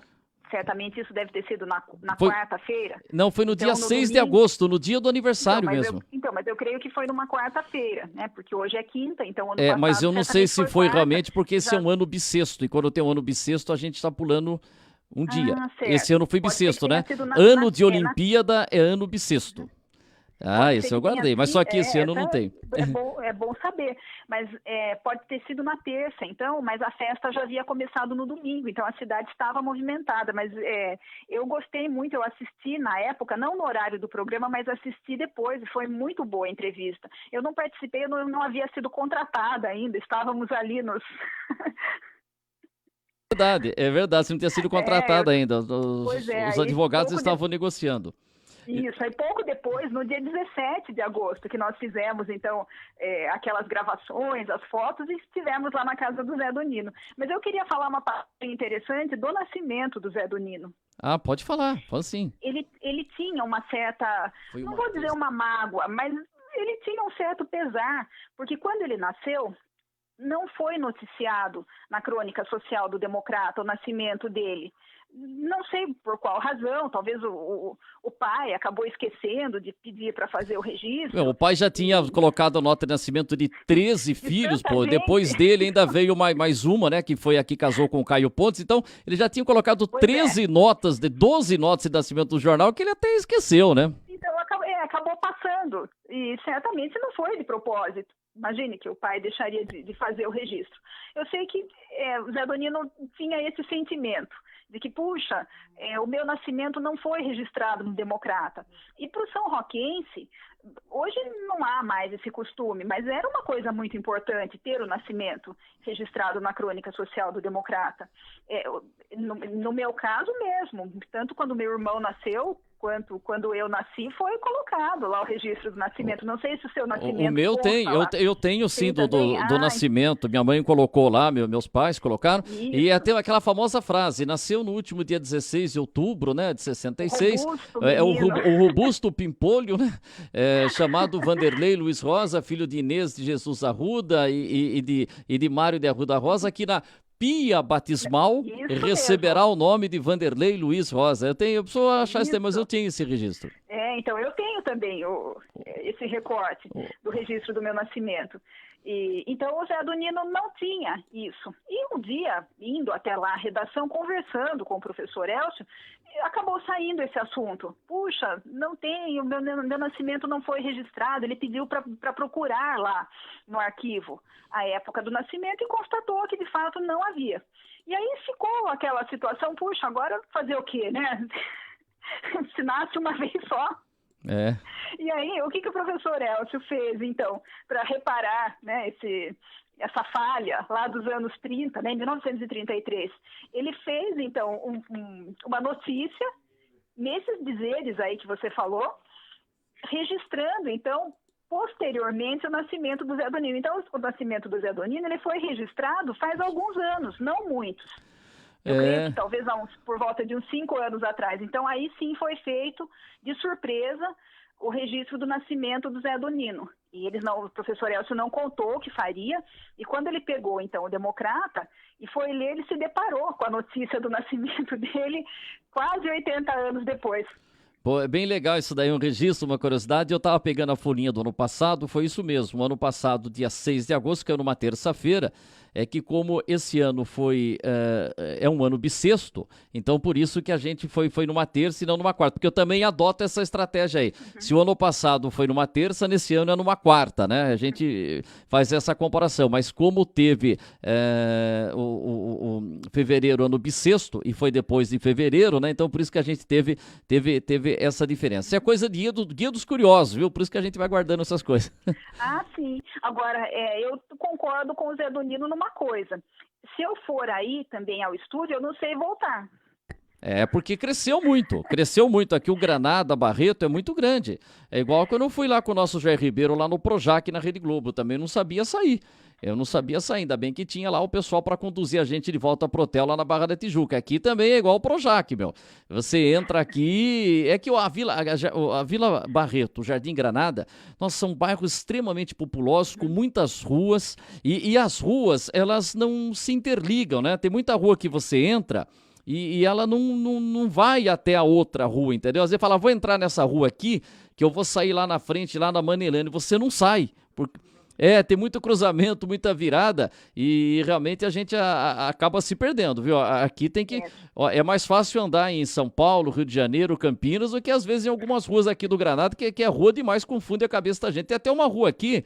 Certamente isso deve ter sido na quarta-feira. Não, foi no dia 6 de agosto, no dia do aniversário mesmo. Mas eu creio que foi numa quarta-feira, né? Porque hoje é quinta, então ano passado... Mas eu não sei se foi realmente, porque esse é um ano bissexto, e quando tem um ano bissexto, a gente está pulando um dia. Certo. Esse ano foi bissexto, né? Ano de Olimpíada é ano bissexto. Esse eu guardei, mas só que esse ano não tem. É bom saber, mas pode ter sido na terça, então, mas a festa já havia começado no domingo, então a cidade estava movimentada, mas eu gostei muito, eu assisti na época, não no horário do programa, mas assisti depois, e foi muito boa a entrevista. Eu não participei, eu não havia sido contratada ainda, estávamos ali nos... É verdade, você não tinha sido contratada ainda, os advogados estavam negociando. Isso, aí pouco depois, no dia 17 de agosto, que nós fizemos, então, aquelas gravações, as fotos, e estivemos lá na casa do Zé do Nino. Mas eu queria falar uma parte interessante do nascimento do Zé do Nino. Pode falar, fala sim. Ele tinha uma certa, não vou dizer uma mágoa, mas ele tinha um certo pesar, porque quando ele nasceu, não foi noticiado na crônica social do Democrata o nascimento dele. Não sei por qual razão, talvez o pai acabou esquecendo de pedir para fazer o registro. O pai já tinha colocado a nota de nascimento de 13 filhos, depois dele ainda veio mais uma, né, que foi a que casou com o Caio Pontes, então ele já tinha colocado 13 notas, de 12 notas de nascimento do jornal, que ele até esqueceu, né? Então acabou passando, e certamente não foi de propósito. Imagine que o pai deixaria de fazer o registro. Eu sei que o Zé do Nino tinha esse sentimento de que, puxa, o meu nascimento não foi registrado no Democrata. E para o São Roquense, hoje não há mais esse costume, mas era uma coisa muito importante ter o nascimento registrado na crônica social do Democrata. No meu caso mesmo, tanto quando meu irmão nasceu, quanto quando eu nasci, foi colocado lá o registro do nascimento. Não sei se o seu nascimento... O meu tem, eu tenho sim do nascimento. Minha mãe colocou lá, meus pais colocaram. Isso. E até aquela famosa frase, nasceu no último dia 16 de outubro, né, de 66. O robusto pimpolho, né, chamado Vanderlei Luiz Rosa, filho de Inês de Jesus Arruda e de Mário de Arruda Rosa, aqui na pia batismal receberá o nome de Vanderlei Luiz Rosa. Eu preciso achar esse tema, mas eu tenho esse registro. Em Então, eu tenho também esse recorte do registro do meu nascimento. Então, o Zé Adonino não tinha isso. E um dia, indo até lá a redação, conversando com o professor Elcio, acabou saindo esse assunto. Puxa, não tem, o meu nascimento não foi registrado. Ele pediu para procurar lá no arquivo a época do nascimento e constatou que, de fato, não havia. E aí ficou aquela situação, puxa, agora fazer o quê, né? Se nasce uma vez só. É. E aí, o que o professor Elcio fez, então, para reparar, né, essa falha lá dos anos 30, né, em 1933? Ele fez, então, uma notícia, nesses dizeres aí que você falou, registrando, então, posteriormente, o nascimento do Zé Adonino. Então, o nascimento do Zé Adonino, ele foi registrado faz alguns anos, não muitos. Eu creio que talvez por volta de uns 5 anos atrás. Então, aí sim foi feito, de surpresa, o registro do nascimento do Zé Adonino. E o professor Elcio não contou o que faria, e quando ele pegou, então, o Democrata, e foi ler, ele se deparou com a notícia do nascimento dele quase 80 anos depois. Pô, é bem legal isso daí, um registro, uma curiosidade. Eu estava pegando a folhinha do ano passado, foi isso mesmo. Ano passado, dia 6 de agosto, que é numa terça-feira, é que como esse ano foi um ano bissexto, então por isso que a gente foi numa terça e não numa quarta, porque eu também adoto essa estratégia aí. Se o ano passado foi numa terça, nesse ano é numa quarta, né? A gente faz essa comparação, mas como teve o fevereiro ano bissexto e foi depois de fevereiro, né? Então por isso que a gente teve essa diferença. Isso é coisa de guia dos curiosos, viu? Por isso que a gente vai guardando essas coisas. Ah, sim. Agora, eu concordo com o Zé Adonino numa coisa. Se eu for aí também ao estúdio, eu não sei voltar. É, porque cresceu muito. Aqui o Granada, Barreto é muito grande. É igual quando eu fui lá com o nosso Jair Ribeiro lá no Projac, na Rede Globo. Também não sabia sair. Ainda bem que tinha lá o pessoal para conduzir a gente de volta pro hotel lá na Barra da Tijuca. Aqui também é igual o Projac, meu. Você entra aqui, é que a Vila Barreto, o Jardim Granada, nós são bairros extremamente populosos, com muitas ruas, e as ruas, elas não se interligam, né? Tem muita rua que você entra e ela não vai até a outra rua, entendeu? Às vezes fala, vou entrar nessa rua aqui, que eu vou sair lá na frente, lá na Manelane, você não sai, porque... tem muito cruzamento, muita virada e realmente a gente acaba se perdendo, viu? Aqui tem que... é mais fácil andar em São Paulo, Rio de Janeiro, Campinas, do que às vezes em algumas ruas aqui do Granada, que é rua demais, confunde a cabeça da gente. Tem até uma rua aqui,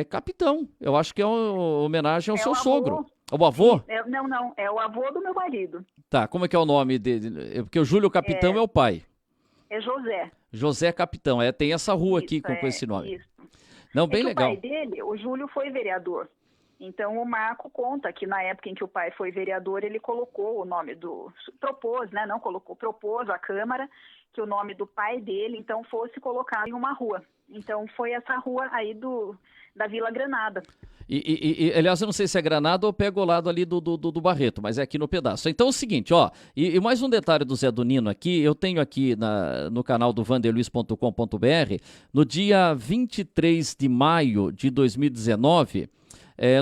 Capitão, eu acho que é uma homenagem ao seu sogro. O avô? Não, é o avô do meu marido. Tá, como é que é o nome dele? Porque o Júlio Capitão é o pai. É José. José Capitão, tem essa rua aqui com esse nome. Isso. Não, bem legal. O pai dele, o Júlio, foi vereador. Então, o Marco conta que na época em que o pai foi vereador, ele colocou o nome propôs à Câmara que o nome do pai dele, então, fosse colocado em uma rua. Então, foi essa rua aí da Vila Granada. Aliás, eu não sei se é Granada ou pega o lado ali do Barreto, mas é aqui no pedaço. Então é o seguinte, e mais um detalhe do Zé Adonino aqui, eu tenho aqui no canal do vanderluiz.com.br, no dia 23 de maio de 2019,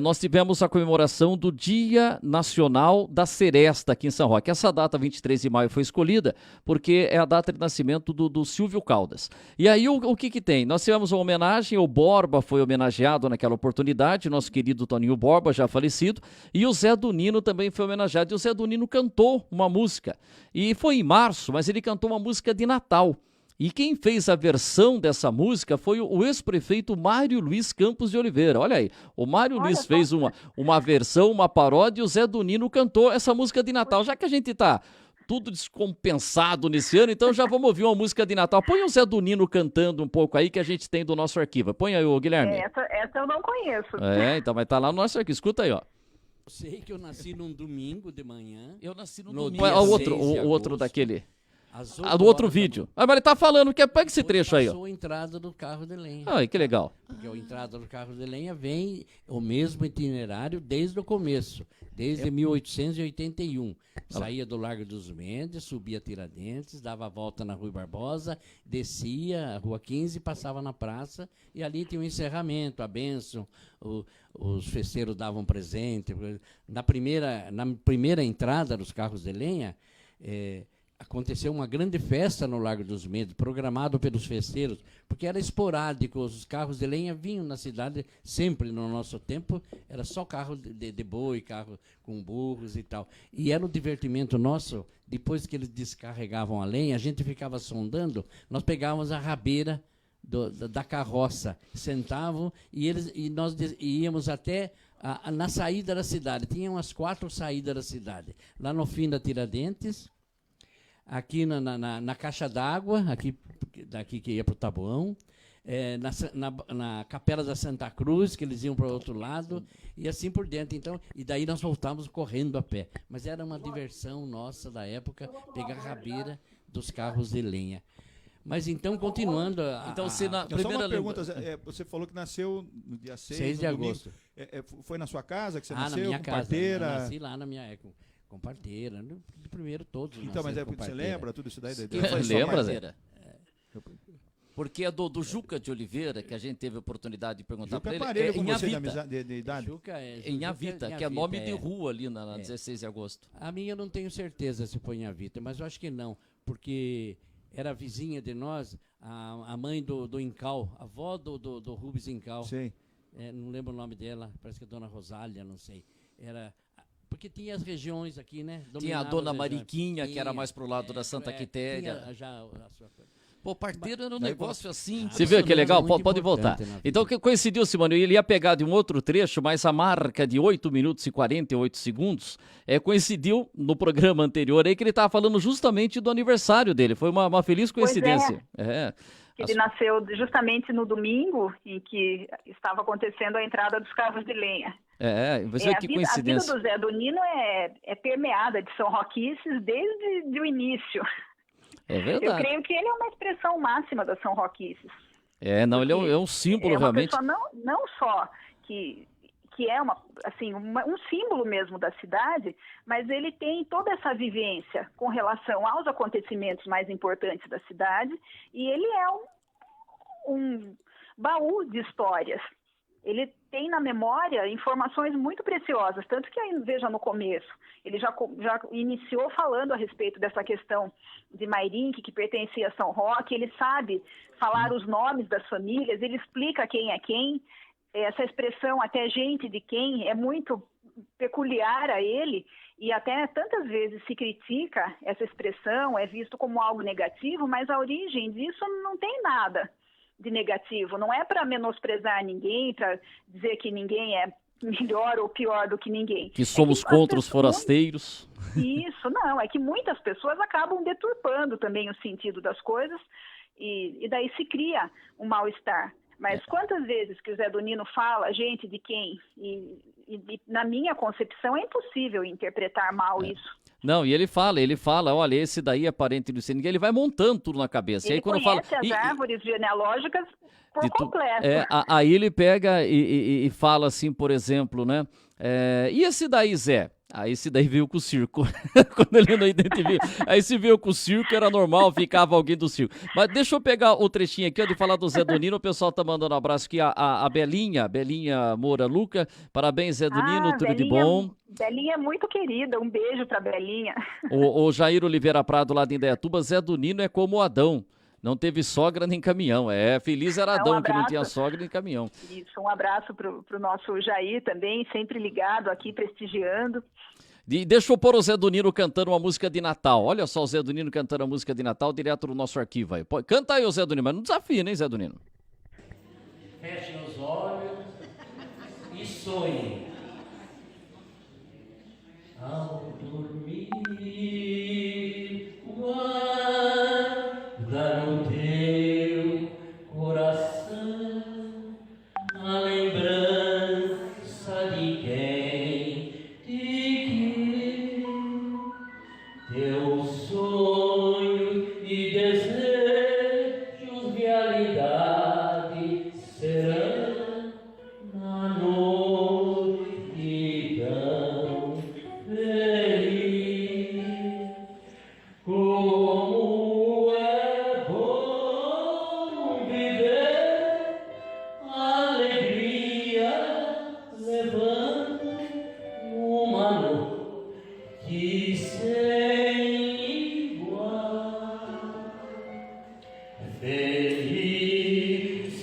nós tivemos a comemoração do Dia Nacional da Seresta aqui em São Roque. Essa data, 23 de maio, foi escolhida porque é a data de nascimento do Silvio Caldas. E aí, o que tem? Nós tivemos uma homenagem, o Borba foi homenageado naquela oportunidade, nosso querido Toninho Borba, já falecido, e o Zé Adonino também foi homenageado. E o Zé Adonino cantou uma música. E foi em março, mas ele cantou uma música de Natal. E quem fez a versão dessa música foi o ex-prefeito Mário Luiz Campos de Oliveira. Olha aí, o Mário Luiz fez uma versão, uma paródia, e o Zé Adonino cantou essa música de Natal. Já que a gente tá tudo descompensado nesse ano, então já vamos ouvir uma música de Natal. Põe o Zé Adonino cantando um pouco aí que a gente tem do nosso arquivo. Põe aí, Guilherme. Essa eu não conheço. Então vai estar lá no nosso arquivo. Escuta aí, ó. Eu sei que eu nasci num domingo de manhã. Eu nasci no domingo. O outro daquele... do outro vídeo. Mas ele tá falando que pega esse trecho aí, ó. A entrada do carro de lenha. Que legal. Porque a entrada do carro de lenha vem o mesmo itinerário desde o começo, desde 1881. Saía do Largo dos Mendes, subia Tiradentes, dava a volta na Rui Barbosa, descia a Rua 15, passava na praça e ali tinha um encerramento, a bênção, os festeiros davam presente. Na primeira entrada dos carros de lenha, aconteceu uma grande festa no Largo dos Mendes, programado pelos festeiros, porque era esporádico, os carros de lenha vinham na cidade, sempre no nosso tempo, era só carro de boi, carro com burros e tal. E era o divertimento nosso, depois que eles descarregavam a lenha, a gente ficava sondando, nós pegávamos a rabeira da carroça, sentavam e nós íamos até na saída da cidade. Tinha umas 4 saídas da cidade. Lá no fim da Tiradentes, aqui na caixa d'água, daqui que ia para o Taboão, na Capela da Santa Cruz, que eles iam para o outro lado, e assim por diante. Então, e daí nós voltávamos correndo a pé. Mas era uma diversão nossa da época, pegar a rabeira dos carros de lenha. Mas então, continuando... Então, só uma pergunta, você falou que nasceu no dia 6 de agosto. Foi na sua casa que você nasceu? Na minha com casa. Parteira? Eu nasci lá na minha... Com parteira, primeiro todos. Então, mas você lembra tudo isso daí? Lembra? Porque é do Juca de Oliveira, que a gente teve a oportunidade de perguntar para ele. Em Avita. De idade? Em Avita, que é nome de rua ali na 16 de agosto. A minha eu não tenho certeza se foi em Avita, mas eu acho que não, porque era vizinha de nós, a mãe do Incal, a avó do Rubens Incal. Sim. Não lembro o nome dela, parece que é Dona Rosália, não sei. Porque tinha as regiões aqui, né? Tinha a Dona Mariquinha, que era mais pro lado da Santa Quitéria. Pô, parteiro era um negócio assim. Você viu que é legal? Pode voltar. Então, que coincidiu, Simone, ele ia pegar de um outro trecho, mas a marca de 8 minutos e 48 segundos coincidiu no programa anterior aí, que ele estava falando justamente do aniversário dele. Foi uma feliz coincidência. Ele nasceu justamente no domingo em que estava acontecendo a entrada dos carros de lenha. Que coincidência. A vida do Zé do Nino é permeada de São Roquices desde o início. É verdade. Eu creio que ele é uma expressão máxima da São Roquices. Ele é um símbolo realmente. Pessoa não só que é um símbolo mesmo da cidade, mas ele tem toda essa vivência com relação aos acontecimentos mais importantes da cidade, e ele é um baú de histórias. Ele tem na memória informações muito preciosas, tanto que, veja, no começo, ele já iniciou falando a respeito dessa questão de Mairinque, que pertencia a São Roque. Ele sabe falar os nomes das famílias, ele explica quem é quem. Essa expressão, até gente de quem, é muito peculiar a ele, e até tantas vezes se critica essa expressão, é visto como algo negativo, mas a origem disso não tem nada de negativo. Não é para menosprezar ninguém, para dizer que ninguém é melhor ou pior do que ninguém. Que somos contra os forasteiros. Isso, não. É que muitas pessoas acabam deturpando também o sentido das coisas, e daí se cria um mal-estar. Mas quantas vezes que o Zé do Nino fala gente de quem, e na minha concepção é impossível interpretar mal isso. Não, e ele fala, olha, esse daí é parente do Ninguém, ele vai montando tudo na cabeça. Ele e aí, quando conhece fala, as árvores genealógicas por completo. Aí ele pega e fala assim, por exemplo, né? E esse daí, Zé? Esse daí veio com o circo. Quando ele não identifica. Aí se veio com o circo, era normal, ficava alguém do circo. Mas deixa eu pegar o trechinho aqui, de falar do Zé do Nino. O pessoal tá mandando um abraço aqui. A Belinha Moura Luca. Parabéns, Zé do Nino, tudo de bom. Belinha é muito querida, um beijo pra Belinha. O Jair Oliveira Prado, lá de Indaiatuba. Zé do Nino é como Adão. Não teve sogra nem caminhão. Feliz era Adão, que não tinha sogra nem caminhão. Isso, um abraço pro nosso Jair também, sempre ligado aqui, prestigiando. E deixa eu pôr o Zé do Nino cantando uma música de Natal. Olha só o Zé do Nino cantando a música de Natal direto no nosso arquivo aí. Canta aí o Zé do Nino, mas não desafia, né, Zé do Nino? Feche os olhos e sonhe. Ao dormir, guarda no teu coração a lembrança de quem te quer. Teus sonhos e desejos realidade serão na noite tão feliz. Como é bom Felizes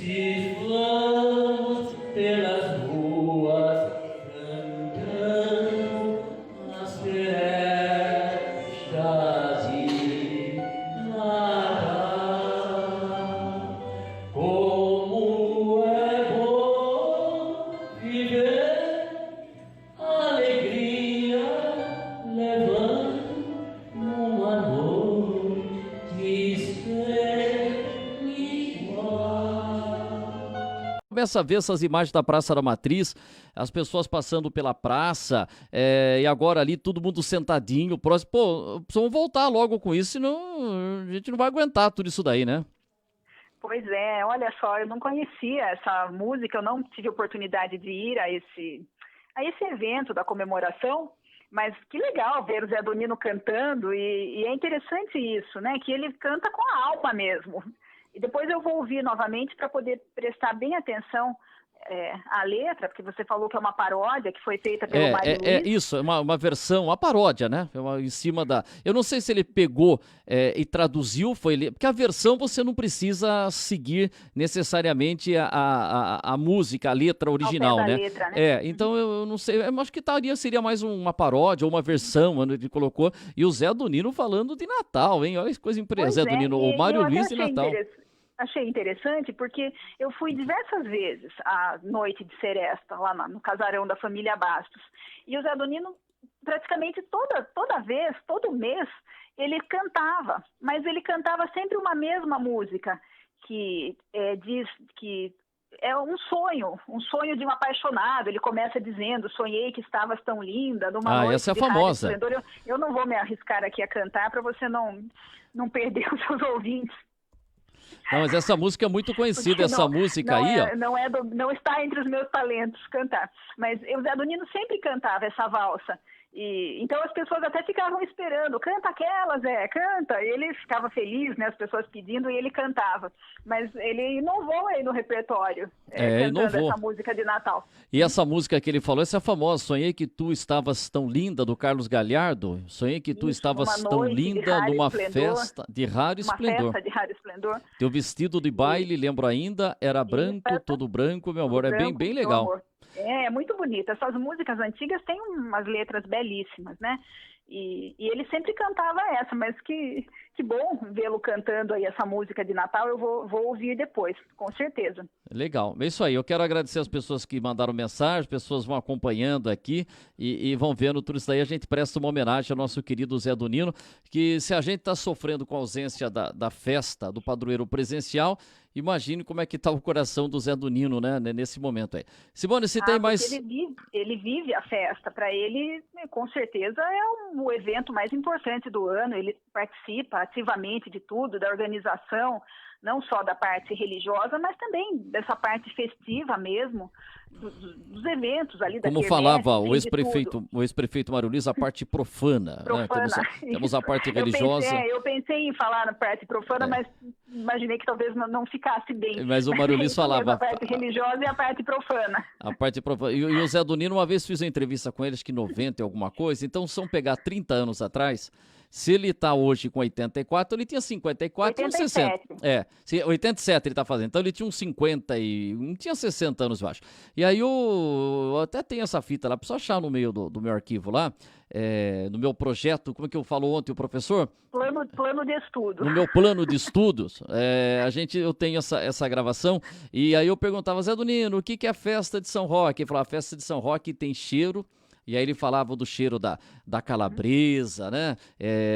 vamos pelas ruas cantando as festas de Natal. Como é bom viver alegria levando uma noite sem igual. Começa a ver essas imagens da Praça da Matriz, as pessoas passando pela praça, e agora ali todo mundo sentadinho, próximo. Pô, precisamos voltar logo com isso, senão a gente não vai aguentar tudo isso daí, né? Pois é, olha só, eu não conhecia essa música, eu não tive oportunidade de ir a esse evento da comemoração, mas que legal ver o Zé Donino cantando, e é interessante isso, né, que ele canta com a alma mesmo. E depois eu vou ouvir novamente para poder prestar bem atenção à letra, porque você falou que é uma paródia que foi feita pelo Mário Luiz. É isso, é uma versão, uma paródia, né? Em cima da... Eu não sei se ele pegou e traduziu, porque a versão você não precisa seguir necessariamente a música, a letra original, né? Letra, né? Então eu não sei, eu acho que seria mais uma paródia ou uma versão, onde ele colocou. E o Zé Donino falando de Natal, hein? Olha que coisa impressionante. Zé Donino, o Mário Luiz de Natal. Achei interessante porque eu fui diversas vezes à noite de seresta, lá no casarão da família Bastos. E o Zé Donino, praticamente toda vez, todo mês, ele cantava. Mas ele cantava sempre uma mesma música, que diz que é um sonho de um apaixonado. Ele começa dizendo: sonhei que estavas tão linda, numa noite essa é de famosa. Eu não vou me arriscar aqui a cantar para você não perder os seus ouvintes. Não, mas essa música é muito conhecida, música aí, ó. Não está entre os meus talentos cantar. Mas o Zé Donino sempre cantava essa valsa. Então as pessoas até ficavam esperando: canta aquela, Zé, canta. E ele ficava feliz, né, as pessoas pedindo, e ele cantava. Mas ele inovou aí no repertório, cantando essa música de Natal. E essa música que ele falou, essa é famosa, Sonhei que tu estavas tão linda, do Carlos Galhardo. Sonhei que tu estavas tão linda numa festa de raro esplendor. Uma festa de raro esplendor. Teu vestido de baile, lembro ainda, era branco, todo branco, meu amor. É bem legal. É muito bonito. Essas músicas antigas têm umas letras belíssimas, né? E ele sempre cantava essa, mas que bom vê-lo cantando aí essa música de Natal. Eu vou ouvir depois, com certeza. Legal, é isso aí. Eu quero agradecer as pessoas que mandaram mensagem, as pessoas vão acompanhando aqui e vão vendo tudo isso daí. A gente presta uma homenagem ao nosso querido Zé Donino, que se a gente está sofrendo com a ausência da festa do padroeiro presencial, imagine como é que está o coração do Zé Donino, né, nesse momento aí. Simone, se tem mais... Ele vive a festa. Para ele, com certeza, é o evento mais importante do ano. Ele participa ativamente de tudo, da organização, não só da parte religiosa, mas também dessa parte festiva mesmo, dos eventos ali da Como falava o ex-prefeito Mário Luiz, a parte profana. Profana. Né? Temos a parte religiosa. Eu pensei em falar na parte profana, mas imaginei que talvez não ficasse bem. Mas o Mário Luiz falava... A parte religiosa e a parte profana. A parte profana. E o Zé Donino, uma vez fiz uma entrevista com ele, acho que 90 e alguma coisa, então se vamos pegar 30 anos atrás... Se ele está hoje com 84, ele tinha 54 e uns 60. 87 ele está fazendo. Então ele tinha uns 50 tinha 60 anos, eu acho. E aí eu até tenho essa fita lá, preciso achar no meio do meu arquivo lá, no meu projeto, como é que eu falo ontem, o professor? Plano de estudo. No meu plano de estudos, eu tenho essa gravação, e aí eu perguntava: Zé Donino, o que é a festa de São Roque? Ele falou: a festa de São Roque tem cheiro. E aí ele falava do cheiro da calabresa, né?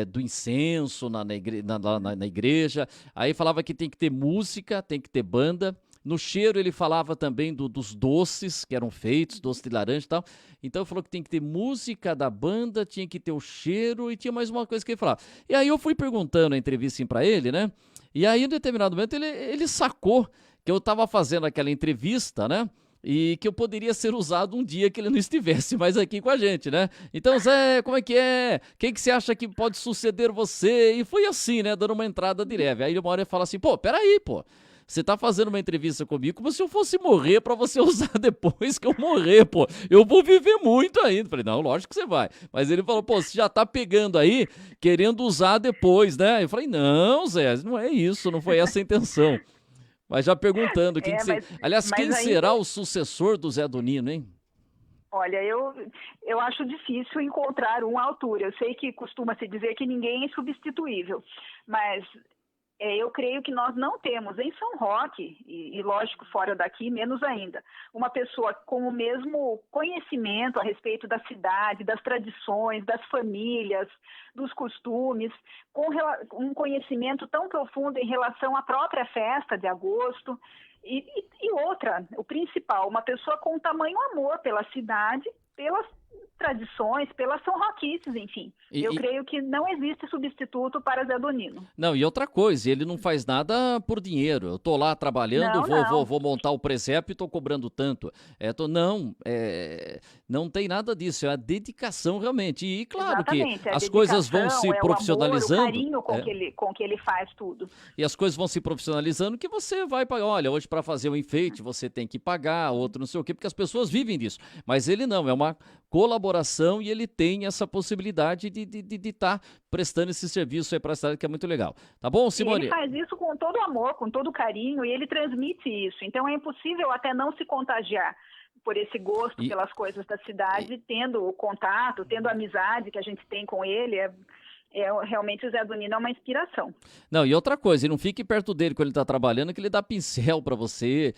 Do incenso na igreja. Aí falava que tem que ter música, tem que ter banda. No cheiro ele falava também dos doces que eram feitos, doce de laranja e tal. Então ele falou que tem que ter música da banda, tinha que ter o cheiro e tinha mais uma coisa que ele falava. E aí eu fui perguntando a entrevista para ele, né? E aí em determinado momento ele sacou que eu estava fazendo aquela entrevista, né? E que eu poderia ser usado um dia que ele não estivesse mais aqui com a gente, né? Então, Zé, como é que é? Quem que você acha que pode suceder você? E foi assim, né? Dando uma entrada de leve. Aí uma hora ele fala assim: peraí, Você tá fazendo uma entrevista comigo como se eu fosse morrer pra você usar depois que eu morrer, pô. Eu vou viver muito ainda. Falei, não, lógico que você vai. Mas ele falou, pô, você já tá pegando aí, querendo usar depois, né? Eu falei, não, Zé, não é isso, não foi essa a intenção. Mas já perguntando, aliás, quem será o sucessor do Zé do Nino, hein? Olha, eu acho difícil encontrar uma altura. Eu sei que costuma-se dizer que ninguém é substituível, mas eu creio que nós não temos em São Roque, e lógico, fora daqui, menos ainda, uma pessoa com o mesmo conhecimento a respeito da cidade, das tradições, das famílias, dos costumes, com um conhecimento tão profundo em relação à própria festa de agosto. E outra, o principal, uma pessoa com tamanho amor pela cidade, pelas tradições, pelas São Roquices, enfim. Eu creio que não existe substituto para Zé do Nino. Não, e outra coisa, ele não faz nada por dinheiro. Eu tô lá trabalhando, vou montar o presépio e tô cobrando tanto. Não tem nada disso, é a dedicação realmente. E claro Exatamente, que as coisas vão se profissionalizando. O amor, o carinho com que ele faz tudo. E as coisas vão se profissionalizando que você vai pagar. Olha, hoje para fazer um enfeite você tem que pagar, outro não sei o quê, porque as pessoas vivem disso. Mas ele não, é uma colaboração e ele tem essa possibilidade de estar prestando esse serviço aí para a cidade, que é muito legal. Tá bom, Simone? Ele faz isso com todo amor, com todo carinho, e ele transmite isso. Então é impossível até não se contagiar por esse gosto pelas coisas da cidade, tendo o contato, tendo a amizade que a gente tem com ele. Realmente o Zé do Nino é uma inspiração. Não, e outra coisa, não fique perto dele quando ele tá trabalhando, que ele dá pincel pra você.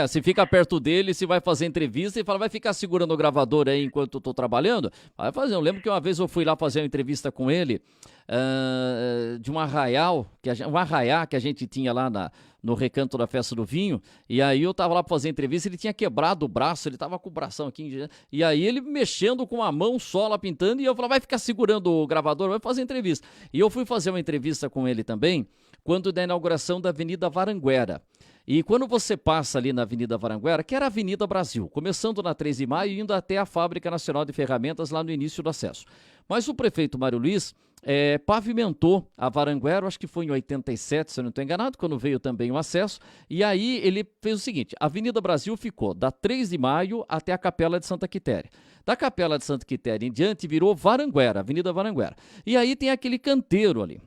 Você fica perto dele, você vai fazer entrevista e fala, vai ficar segurando o gravador aí enquanto eu tô trabalhando? Vai fazer. Eu lembro que uma vez eu fui lá fazer uma entrevista com ele, de um arraiá que a gente tinha lá no Recanto da Festa do Vinho, e aí eu tava lá pra fazer entrevista, ele tinha quebrado o braço, ele tava com o bração aqui, e aí ele mexendo com a mão só lá pintando, e eu falava, vai ficar segurando o gravador, vai fazer entrevista. E eu fui fazer uma entrevista com ele também, quando da inauguração da Avenida Varanguera. E quando você passa ali na Avenida Varanguera, que era a Avenida Brasil, começando na 3 de Maio e indo até a Fábrica Nacional de Ferramentas lá no início do acesso. Mas o prefeito Mário Luiz pavimentou a Varanguera, acho que foi em 87, se eu não estou enganado, quando veio também o acesso, e aí ele fez o seguinte, a Avenida Brasil ficou da 3 de Maio até a Capela de Santa Quitéria. Da Capela de Santa Quitéria em diante virou Varanguera, Avenida Varanguera. E aí tem aquele canteiro ali.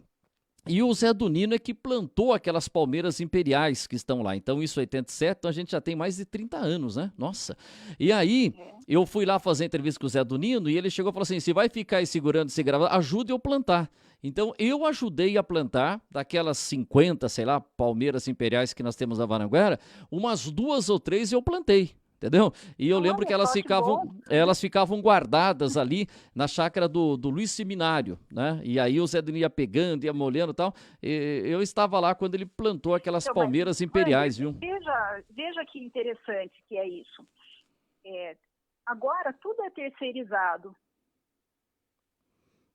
E o Zé do Nino é que plantou aquelas palmeiras imperiais que estão lá. Então, isso é 87, então a gente já tem mais de 30 anos, né? Nossa. E aí, eu fui lá fazer entrevista com o Zé do Nino e ele chegou e falou assim, se vai ficar aí segurando esse gravador, ajude eu plantar. Então, eu ajudei a plantar, daquelas 50, sei lá, palmeiras imperiais que nós temos na Varanguera, umas 2 ou 3 eu plantei. Entendeu? E eu lembro que elas ficavam guardadas ali na chácara do Luiz Seminário, né? E aí o Zé do Nino ia pegando, ia molhando e tal. Eu estava lá quando ele plantou aquelas palmeiras imperiais, viu? Veja que interessante que é isso. Agora tudo é terceirizado.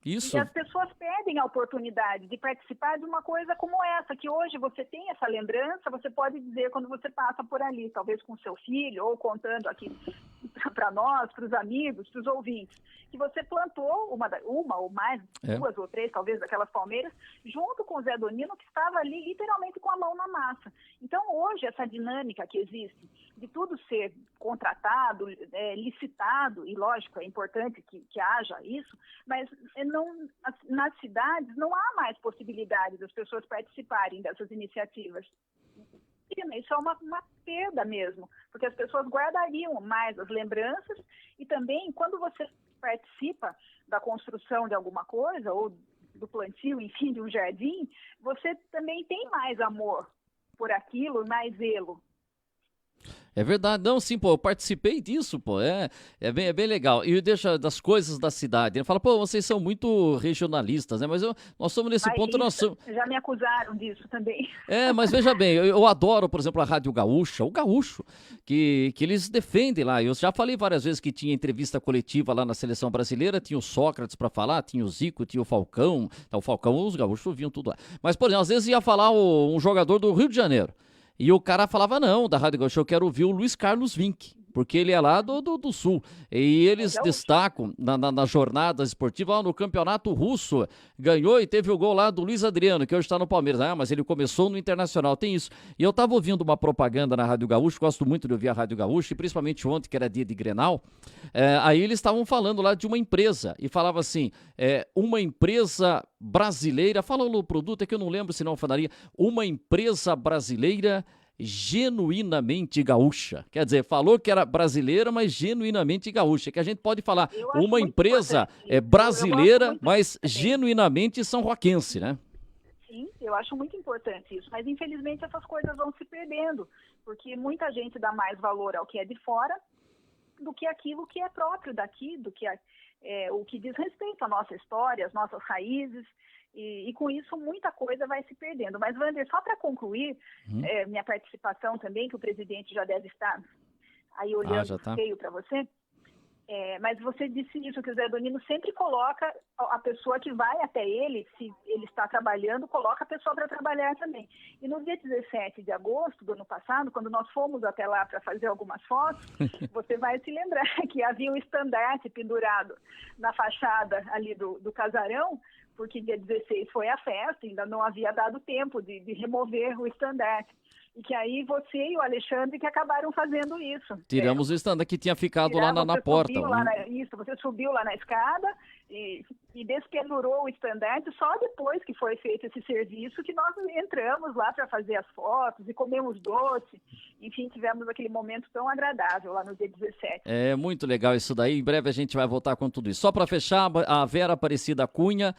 Isso. E as pessoas perdem a oportunidade de participar de uma coisa como essa, que hoje você tem essa lembrança, você pode dizer quando você passa por ali, talvez com seu filho, ou contando aqui para nós, para os amigos, para os ouvintes, que você plantou uma ou mais, 2 ou 3, talvez, daquelas palmeiras, junto com o Zé do Nino, que estava ali literalmente com a mão na massa. Então, hoje, essa dinâmica que existe, de tudo ser contratado, licitado, e lógico, é importante que haja isso, mas nas cidades não há mais possibilidade das pessoas participarem dessas iniciativas. Isso é uma perda mesmo, porque as pessoas guardariam mais as lembranças e também, quando você participa da construção de alguma coisa, ou do plantio, enfim, de um jardim, você também tem mais amor por aquilo, mais zelo. É verdade, não, sim, pô, eu participei disso, pô, é bem legal. E deixa das coisas da cidade. Ele fala, pô, vocês são muito regionalistas, né? Mas nós somos nesse ponto, nós somos... Já me acusaram disso também. Mas veja bem, eu adoro, por exemplo, a Rádio Gaúcha, o Gaúcho, que eles defendem lá. Eu já falei várias vezes que tinha entrevista coletiva lá na Seleção Brasileira, tinha o Sócrates para falar, tinha o Zico, tinha o Falcão. O Falcão, os gaúchos vinham tudo lá. Mas, por exemplo, às vezes ia falar um jogador do Rio de Janeiro. E o cara falava, não, da Rádio Gaúcha, eu quero ouvir o Luiz Carlos Vinck. porque ele é lá do Sul. E eles destacam nas jornadas esportivas, no campeonato russo, ganhou e teve o gol lá do Luiz Adriano, que hoje está no Palmeiras. Mas ele começou no Internacional, tem isso. E eu estava ouvindo uma propaganda na Rádio Gaúcho, gosto muito de ouvir a Rádio Gaúcho, e principalmente ontem, que era dia de Grenal, aí eles estavam falando lá de uma empresa, e falava assim, uma empresa brasileira, fala o produto, é que eu não lembro se não falaria, uma empresa brasileira genuinamente gaúcha. Quer dizer, falou que era brasileira, mas genuinamente gaúcha. Que a gente pode falar uma empresa brasileira, mas genuinamente são-roquense, né? Sim, eu acho muito importante isso. Mas, infelizmente, essas coisas vão se perdendo, porque muita gente dá mais valor ao que é de fora do que aquilo que é próprio daqui, do que o que diz respeito à nossa história, às nossas raízes. E com isso muita coisa vai se perdendo. Mas, Wander, só para concluir minha participação também, que o presidente já deve estar aí olhando feio para você, mas você disse isso, que o Zé Donino sempre coloca a pessoa que vai até ele, se ele está trabalhando, coloca a pessoa para trabalhar também. E no dia 17 de agosto do ano passado, quando nós fomos até lá para fazer algumas fotos, você vai se lembrar que havia um estandarte pendurado na fachada ali do casarão, porque dia 16 foi a festa, ainda não havia dado tempo de remover o estandarte. E que aí você e o Alexandre que acabaram fazendo isso. Tiramos o estandarte que tinha ficado lá na porta. Você subiu lá na escada e despendurou o estandarte só depois que foi feito esse serviço que nós entramos lá para fazer as fotos e comemos doce. Enfim, tivemos aquele momento tão agradável lá no dia 17. É muito legal isso daí. Em breve a gente vai voltar com tudo isso. Só para fechar, a Vera Aparecida Cunha,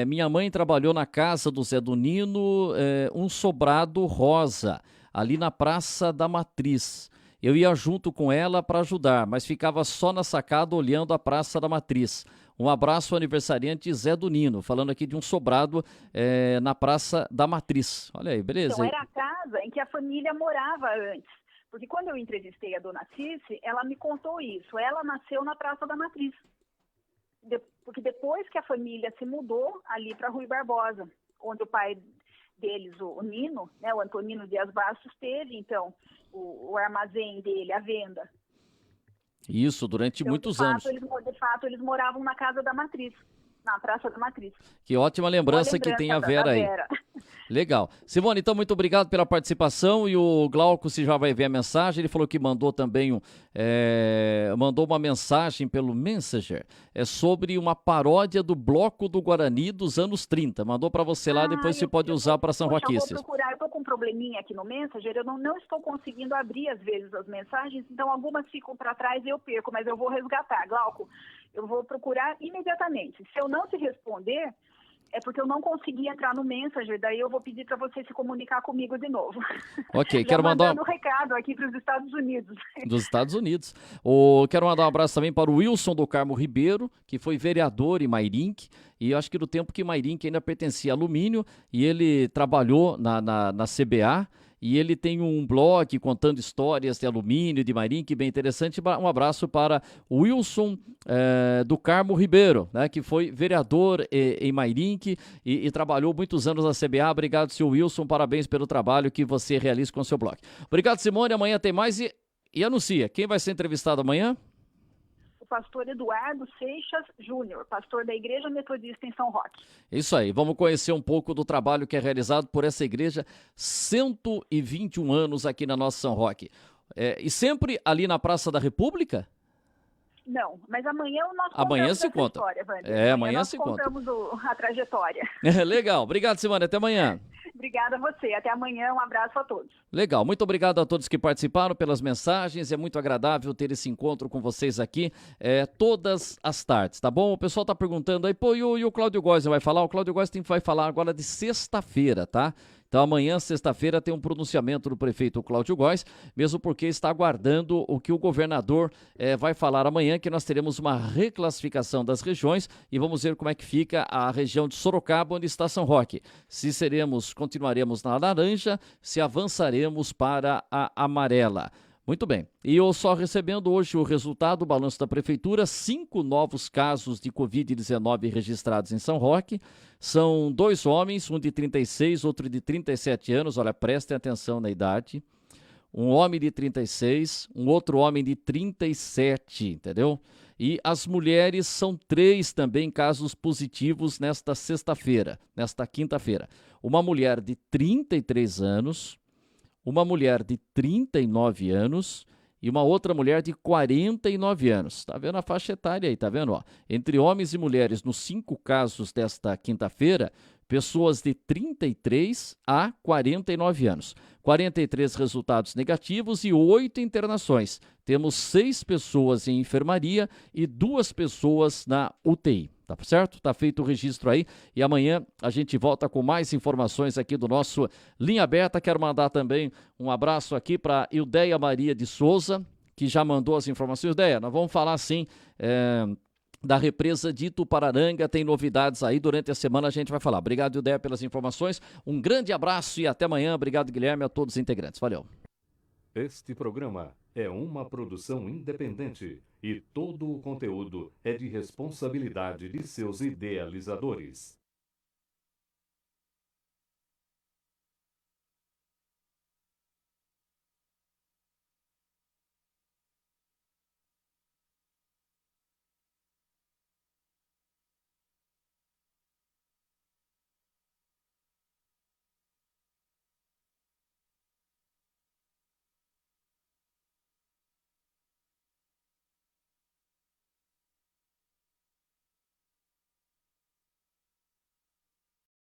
minha mãe trabalhou na casa do Zé Donino, um sobrado rosa, ali na Praça da Matriz. Eu ia junto com ela para ajudar, mas ficava só na sacada olhando a Praça da Matriz. Um abraço ao aniversariante Zé Donino, falando aqui de um sobrado na Praça da Matriz. Olha aí, beleza? Então, era a casa em que a família morava antes. Porque quando eu entrevistei a dona Cici, ela me contou isso. Ela nasceu na Praça da Matriz. Porque depois que a família se mudou ali para Rui Barbosa, onde o pai deles, o Nino, né, o Antonino Dias Bastos, teve, então, o armazém dele, a venda. Isso, durante muitos anos. De fato, eles moravam na Casa da Matriz, na Praça da Matriz. Que ótima lembrança que tem a Vera aí. Legal. Simone, então, muito obrigado pela participação. E o Glauco, se já vai ver a mensagem, ele falou que mandou também mandou uma mensagem pelo Messenger sobre uma paródia do Bloco do Guarani dos anos 30. Mandou para você lá, depois você pode usar para São Roquices. Eu vou procurar, eu estou com um probleminha aqui no Messenger, eu não estou conseguindo abrir às vezes as mensagens, então algumas ficam para trás e eu perco, mas eu vou resgatar. Glauco, eu vou procurar imediatamente. Se eu não te responder, é porque eu não consegui entrar no Messenger, daí eu vou pedir para você se comunicar comigo de novo. Ok, quero mandar um recado aqui para os Estados Unidos. Dos Estados Unidos. Quero mandar um abraço também para o Wilson do Carmo Ribeiro, que foi vereador em Mairink, e eu acho que do tempo que Mairink ainda pertencia a Alumínio, e ele trabalhou na CBA, e ele tem um blog contando histórias de alumínio, de Mairink, bem interessante. Um abraço para o Wilson do Carmo Ribeiro, né, que foi vereador em Mairink e trabalhou muitos anos na CBA. Obrigado, senhor Wilson, parabéns pelo trabalho que você realiza com o seu blog. Obrigado, Simone, amanhã tem mais e anuncia, quem vai ser entrevistado amanhã? O pastor Eduardo Seixas Júnior, pastor da Igreja Metodista em São Roque. Isso aí, vamos conhecer um pouco do trabalho que é realizado por essa igreja, 121 anos aqui na nossa São Roque. E sempre ali na Praça da República? Não, mas amanhã nós amanhã se conta. História, Wander. Amanhã se conta. Nós contamos a trajetória. Legal, obrigado, Simone, até amanhã. Obrigada a você, até amanhã, um abraço a todos. Legal, muito obrigado a todos que participaram pelas mensagens, é muito agradável ter esse encontro com vocês aqui todas as tardes, tá bom? O pessoal tá perguntando aí, e o Cláudio Góes vai falar? O Cláudio Góes vai falar agora de sexta-feira, tá? Então amanhã, sexta-feira, tem um pronunciamento do prefeito Cláudio Góes, mesmo porque está aguardando o que o governador vai falar amanhã, que nós teremos uma reclassificação das regiões e vamos ver como é que fica a região de Sorocaba, onde está São Roque. Se continuaremos na laranja, se avançaremos para a amarela. Muito bem, e eu só recebendo hoje o resultado, o balanço da Prefeitura, 5 novos casos de Covid-19 registrados em São Roque, são 2 homens, um de 36, outro de 37 anos, olha, prestem atenção na idade, um homem de 36, um outro homem de 37, entendeu? E as mulheres são 3 também casos positivos nesta sexta-feira, nesta quinta-feira. Uma mulher de 33 anos, uma mulher de 39 anos e uma outra mulher de 49 anos. Tá vendo a faixa etária aí, tá vendo? Ó, entre homens e mulheres, nos 5 casos desta quinta-feira, pessoas de 33 a 49 anos. 43 resultados negativos e 8 internações. Temos 6 pessoas em enfermaria e 2 pessoas na UTI. Tá certo? Tá feito o registro aí e amanhã a gente volta com mais informações aqui do nosso Linha Aberta. Quero mandar também um abraço aqui para Ildeia Maria de Souza, que já mandou as informações. Ildeia, nós vamos falar sim da represa de Itupararanga, tem novidades aí, durante a semana a gente vai falar. Obrigado, Ildeia, pelas informações, um grande abraço e até amanhã. Obrigado, Guilherme, a todos os integrantes. Valeu. Este programa é uma produção independente e todo o conteúdo é de responsabilidade de seus idealizadores.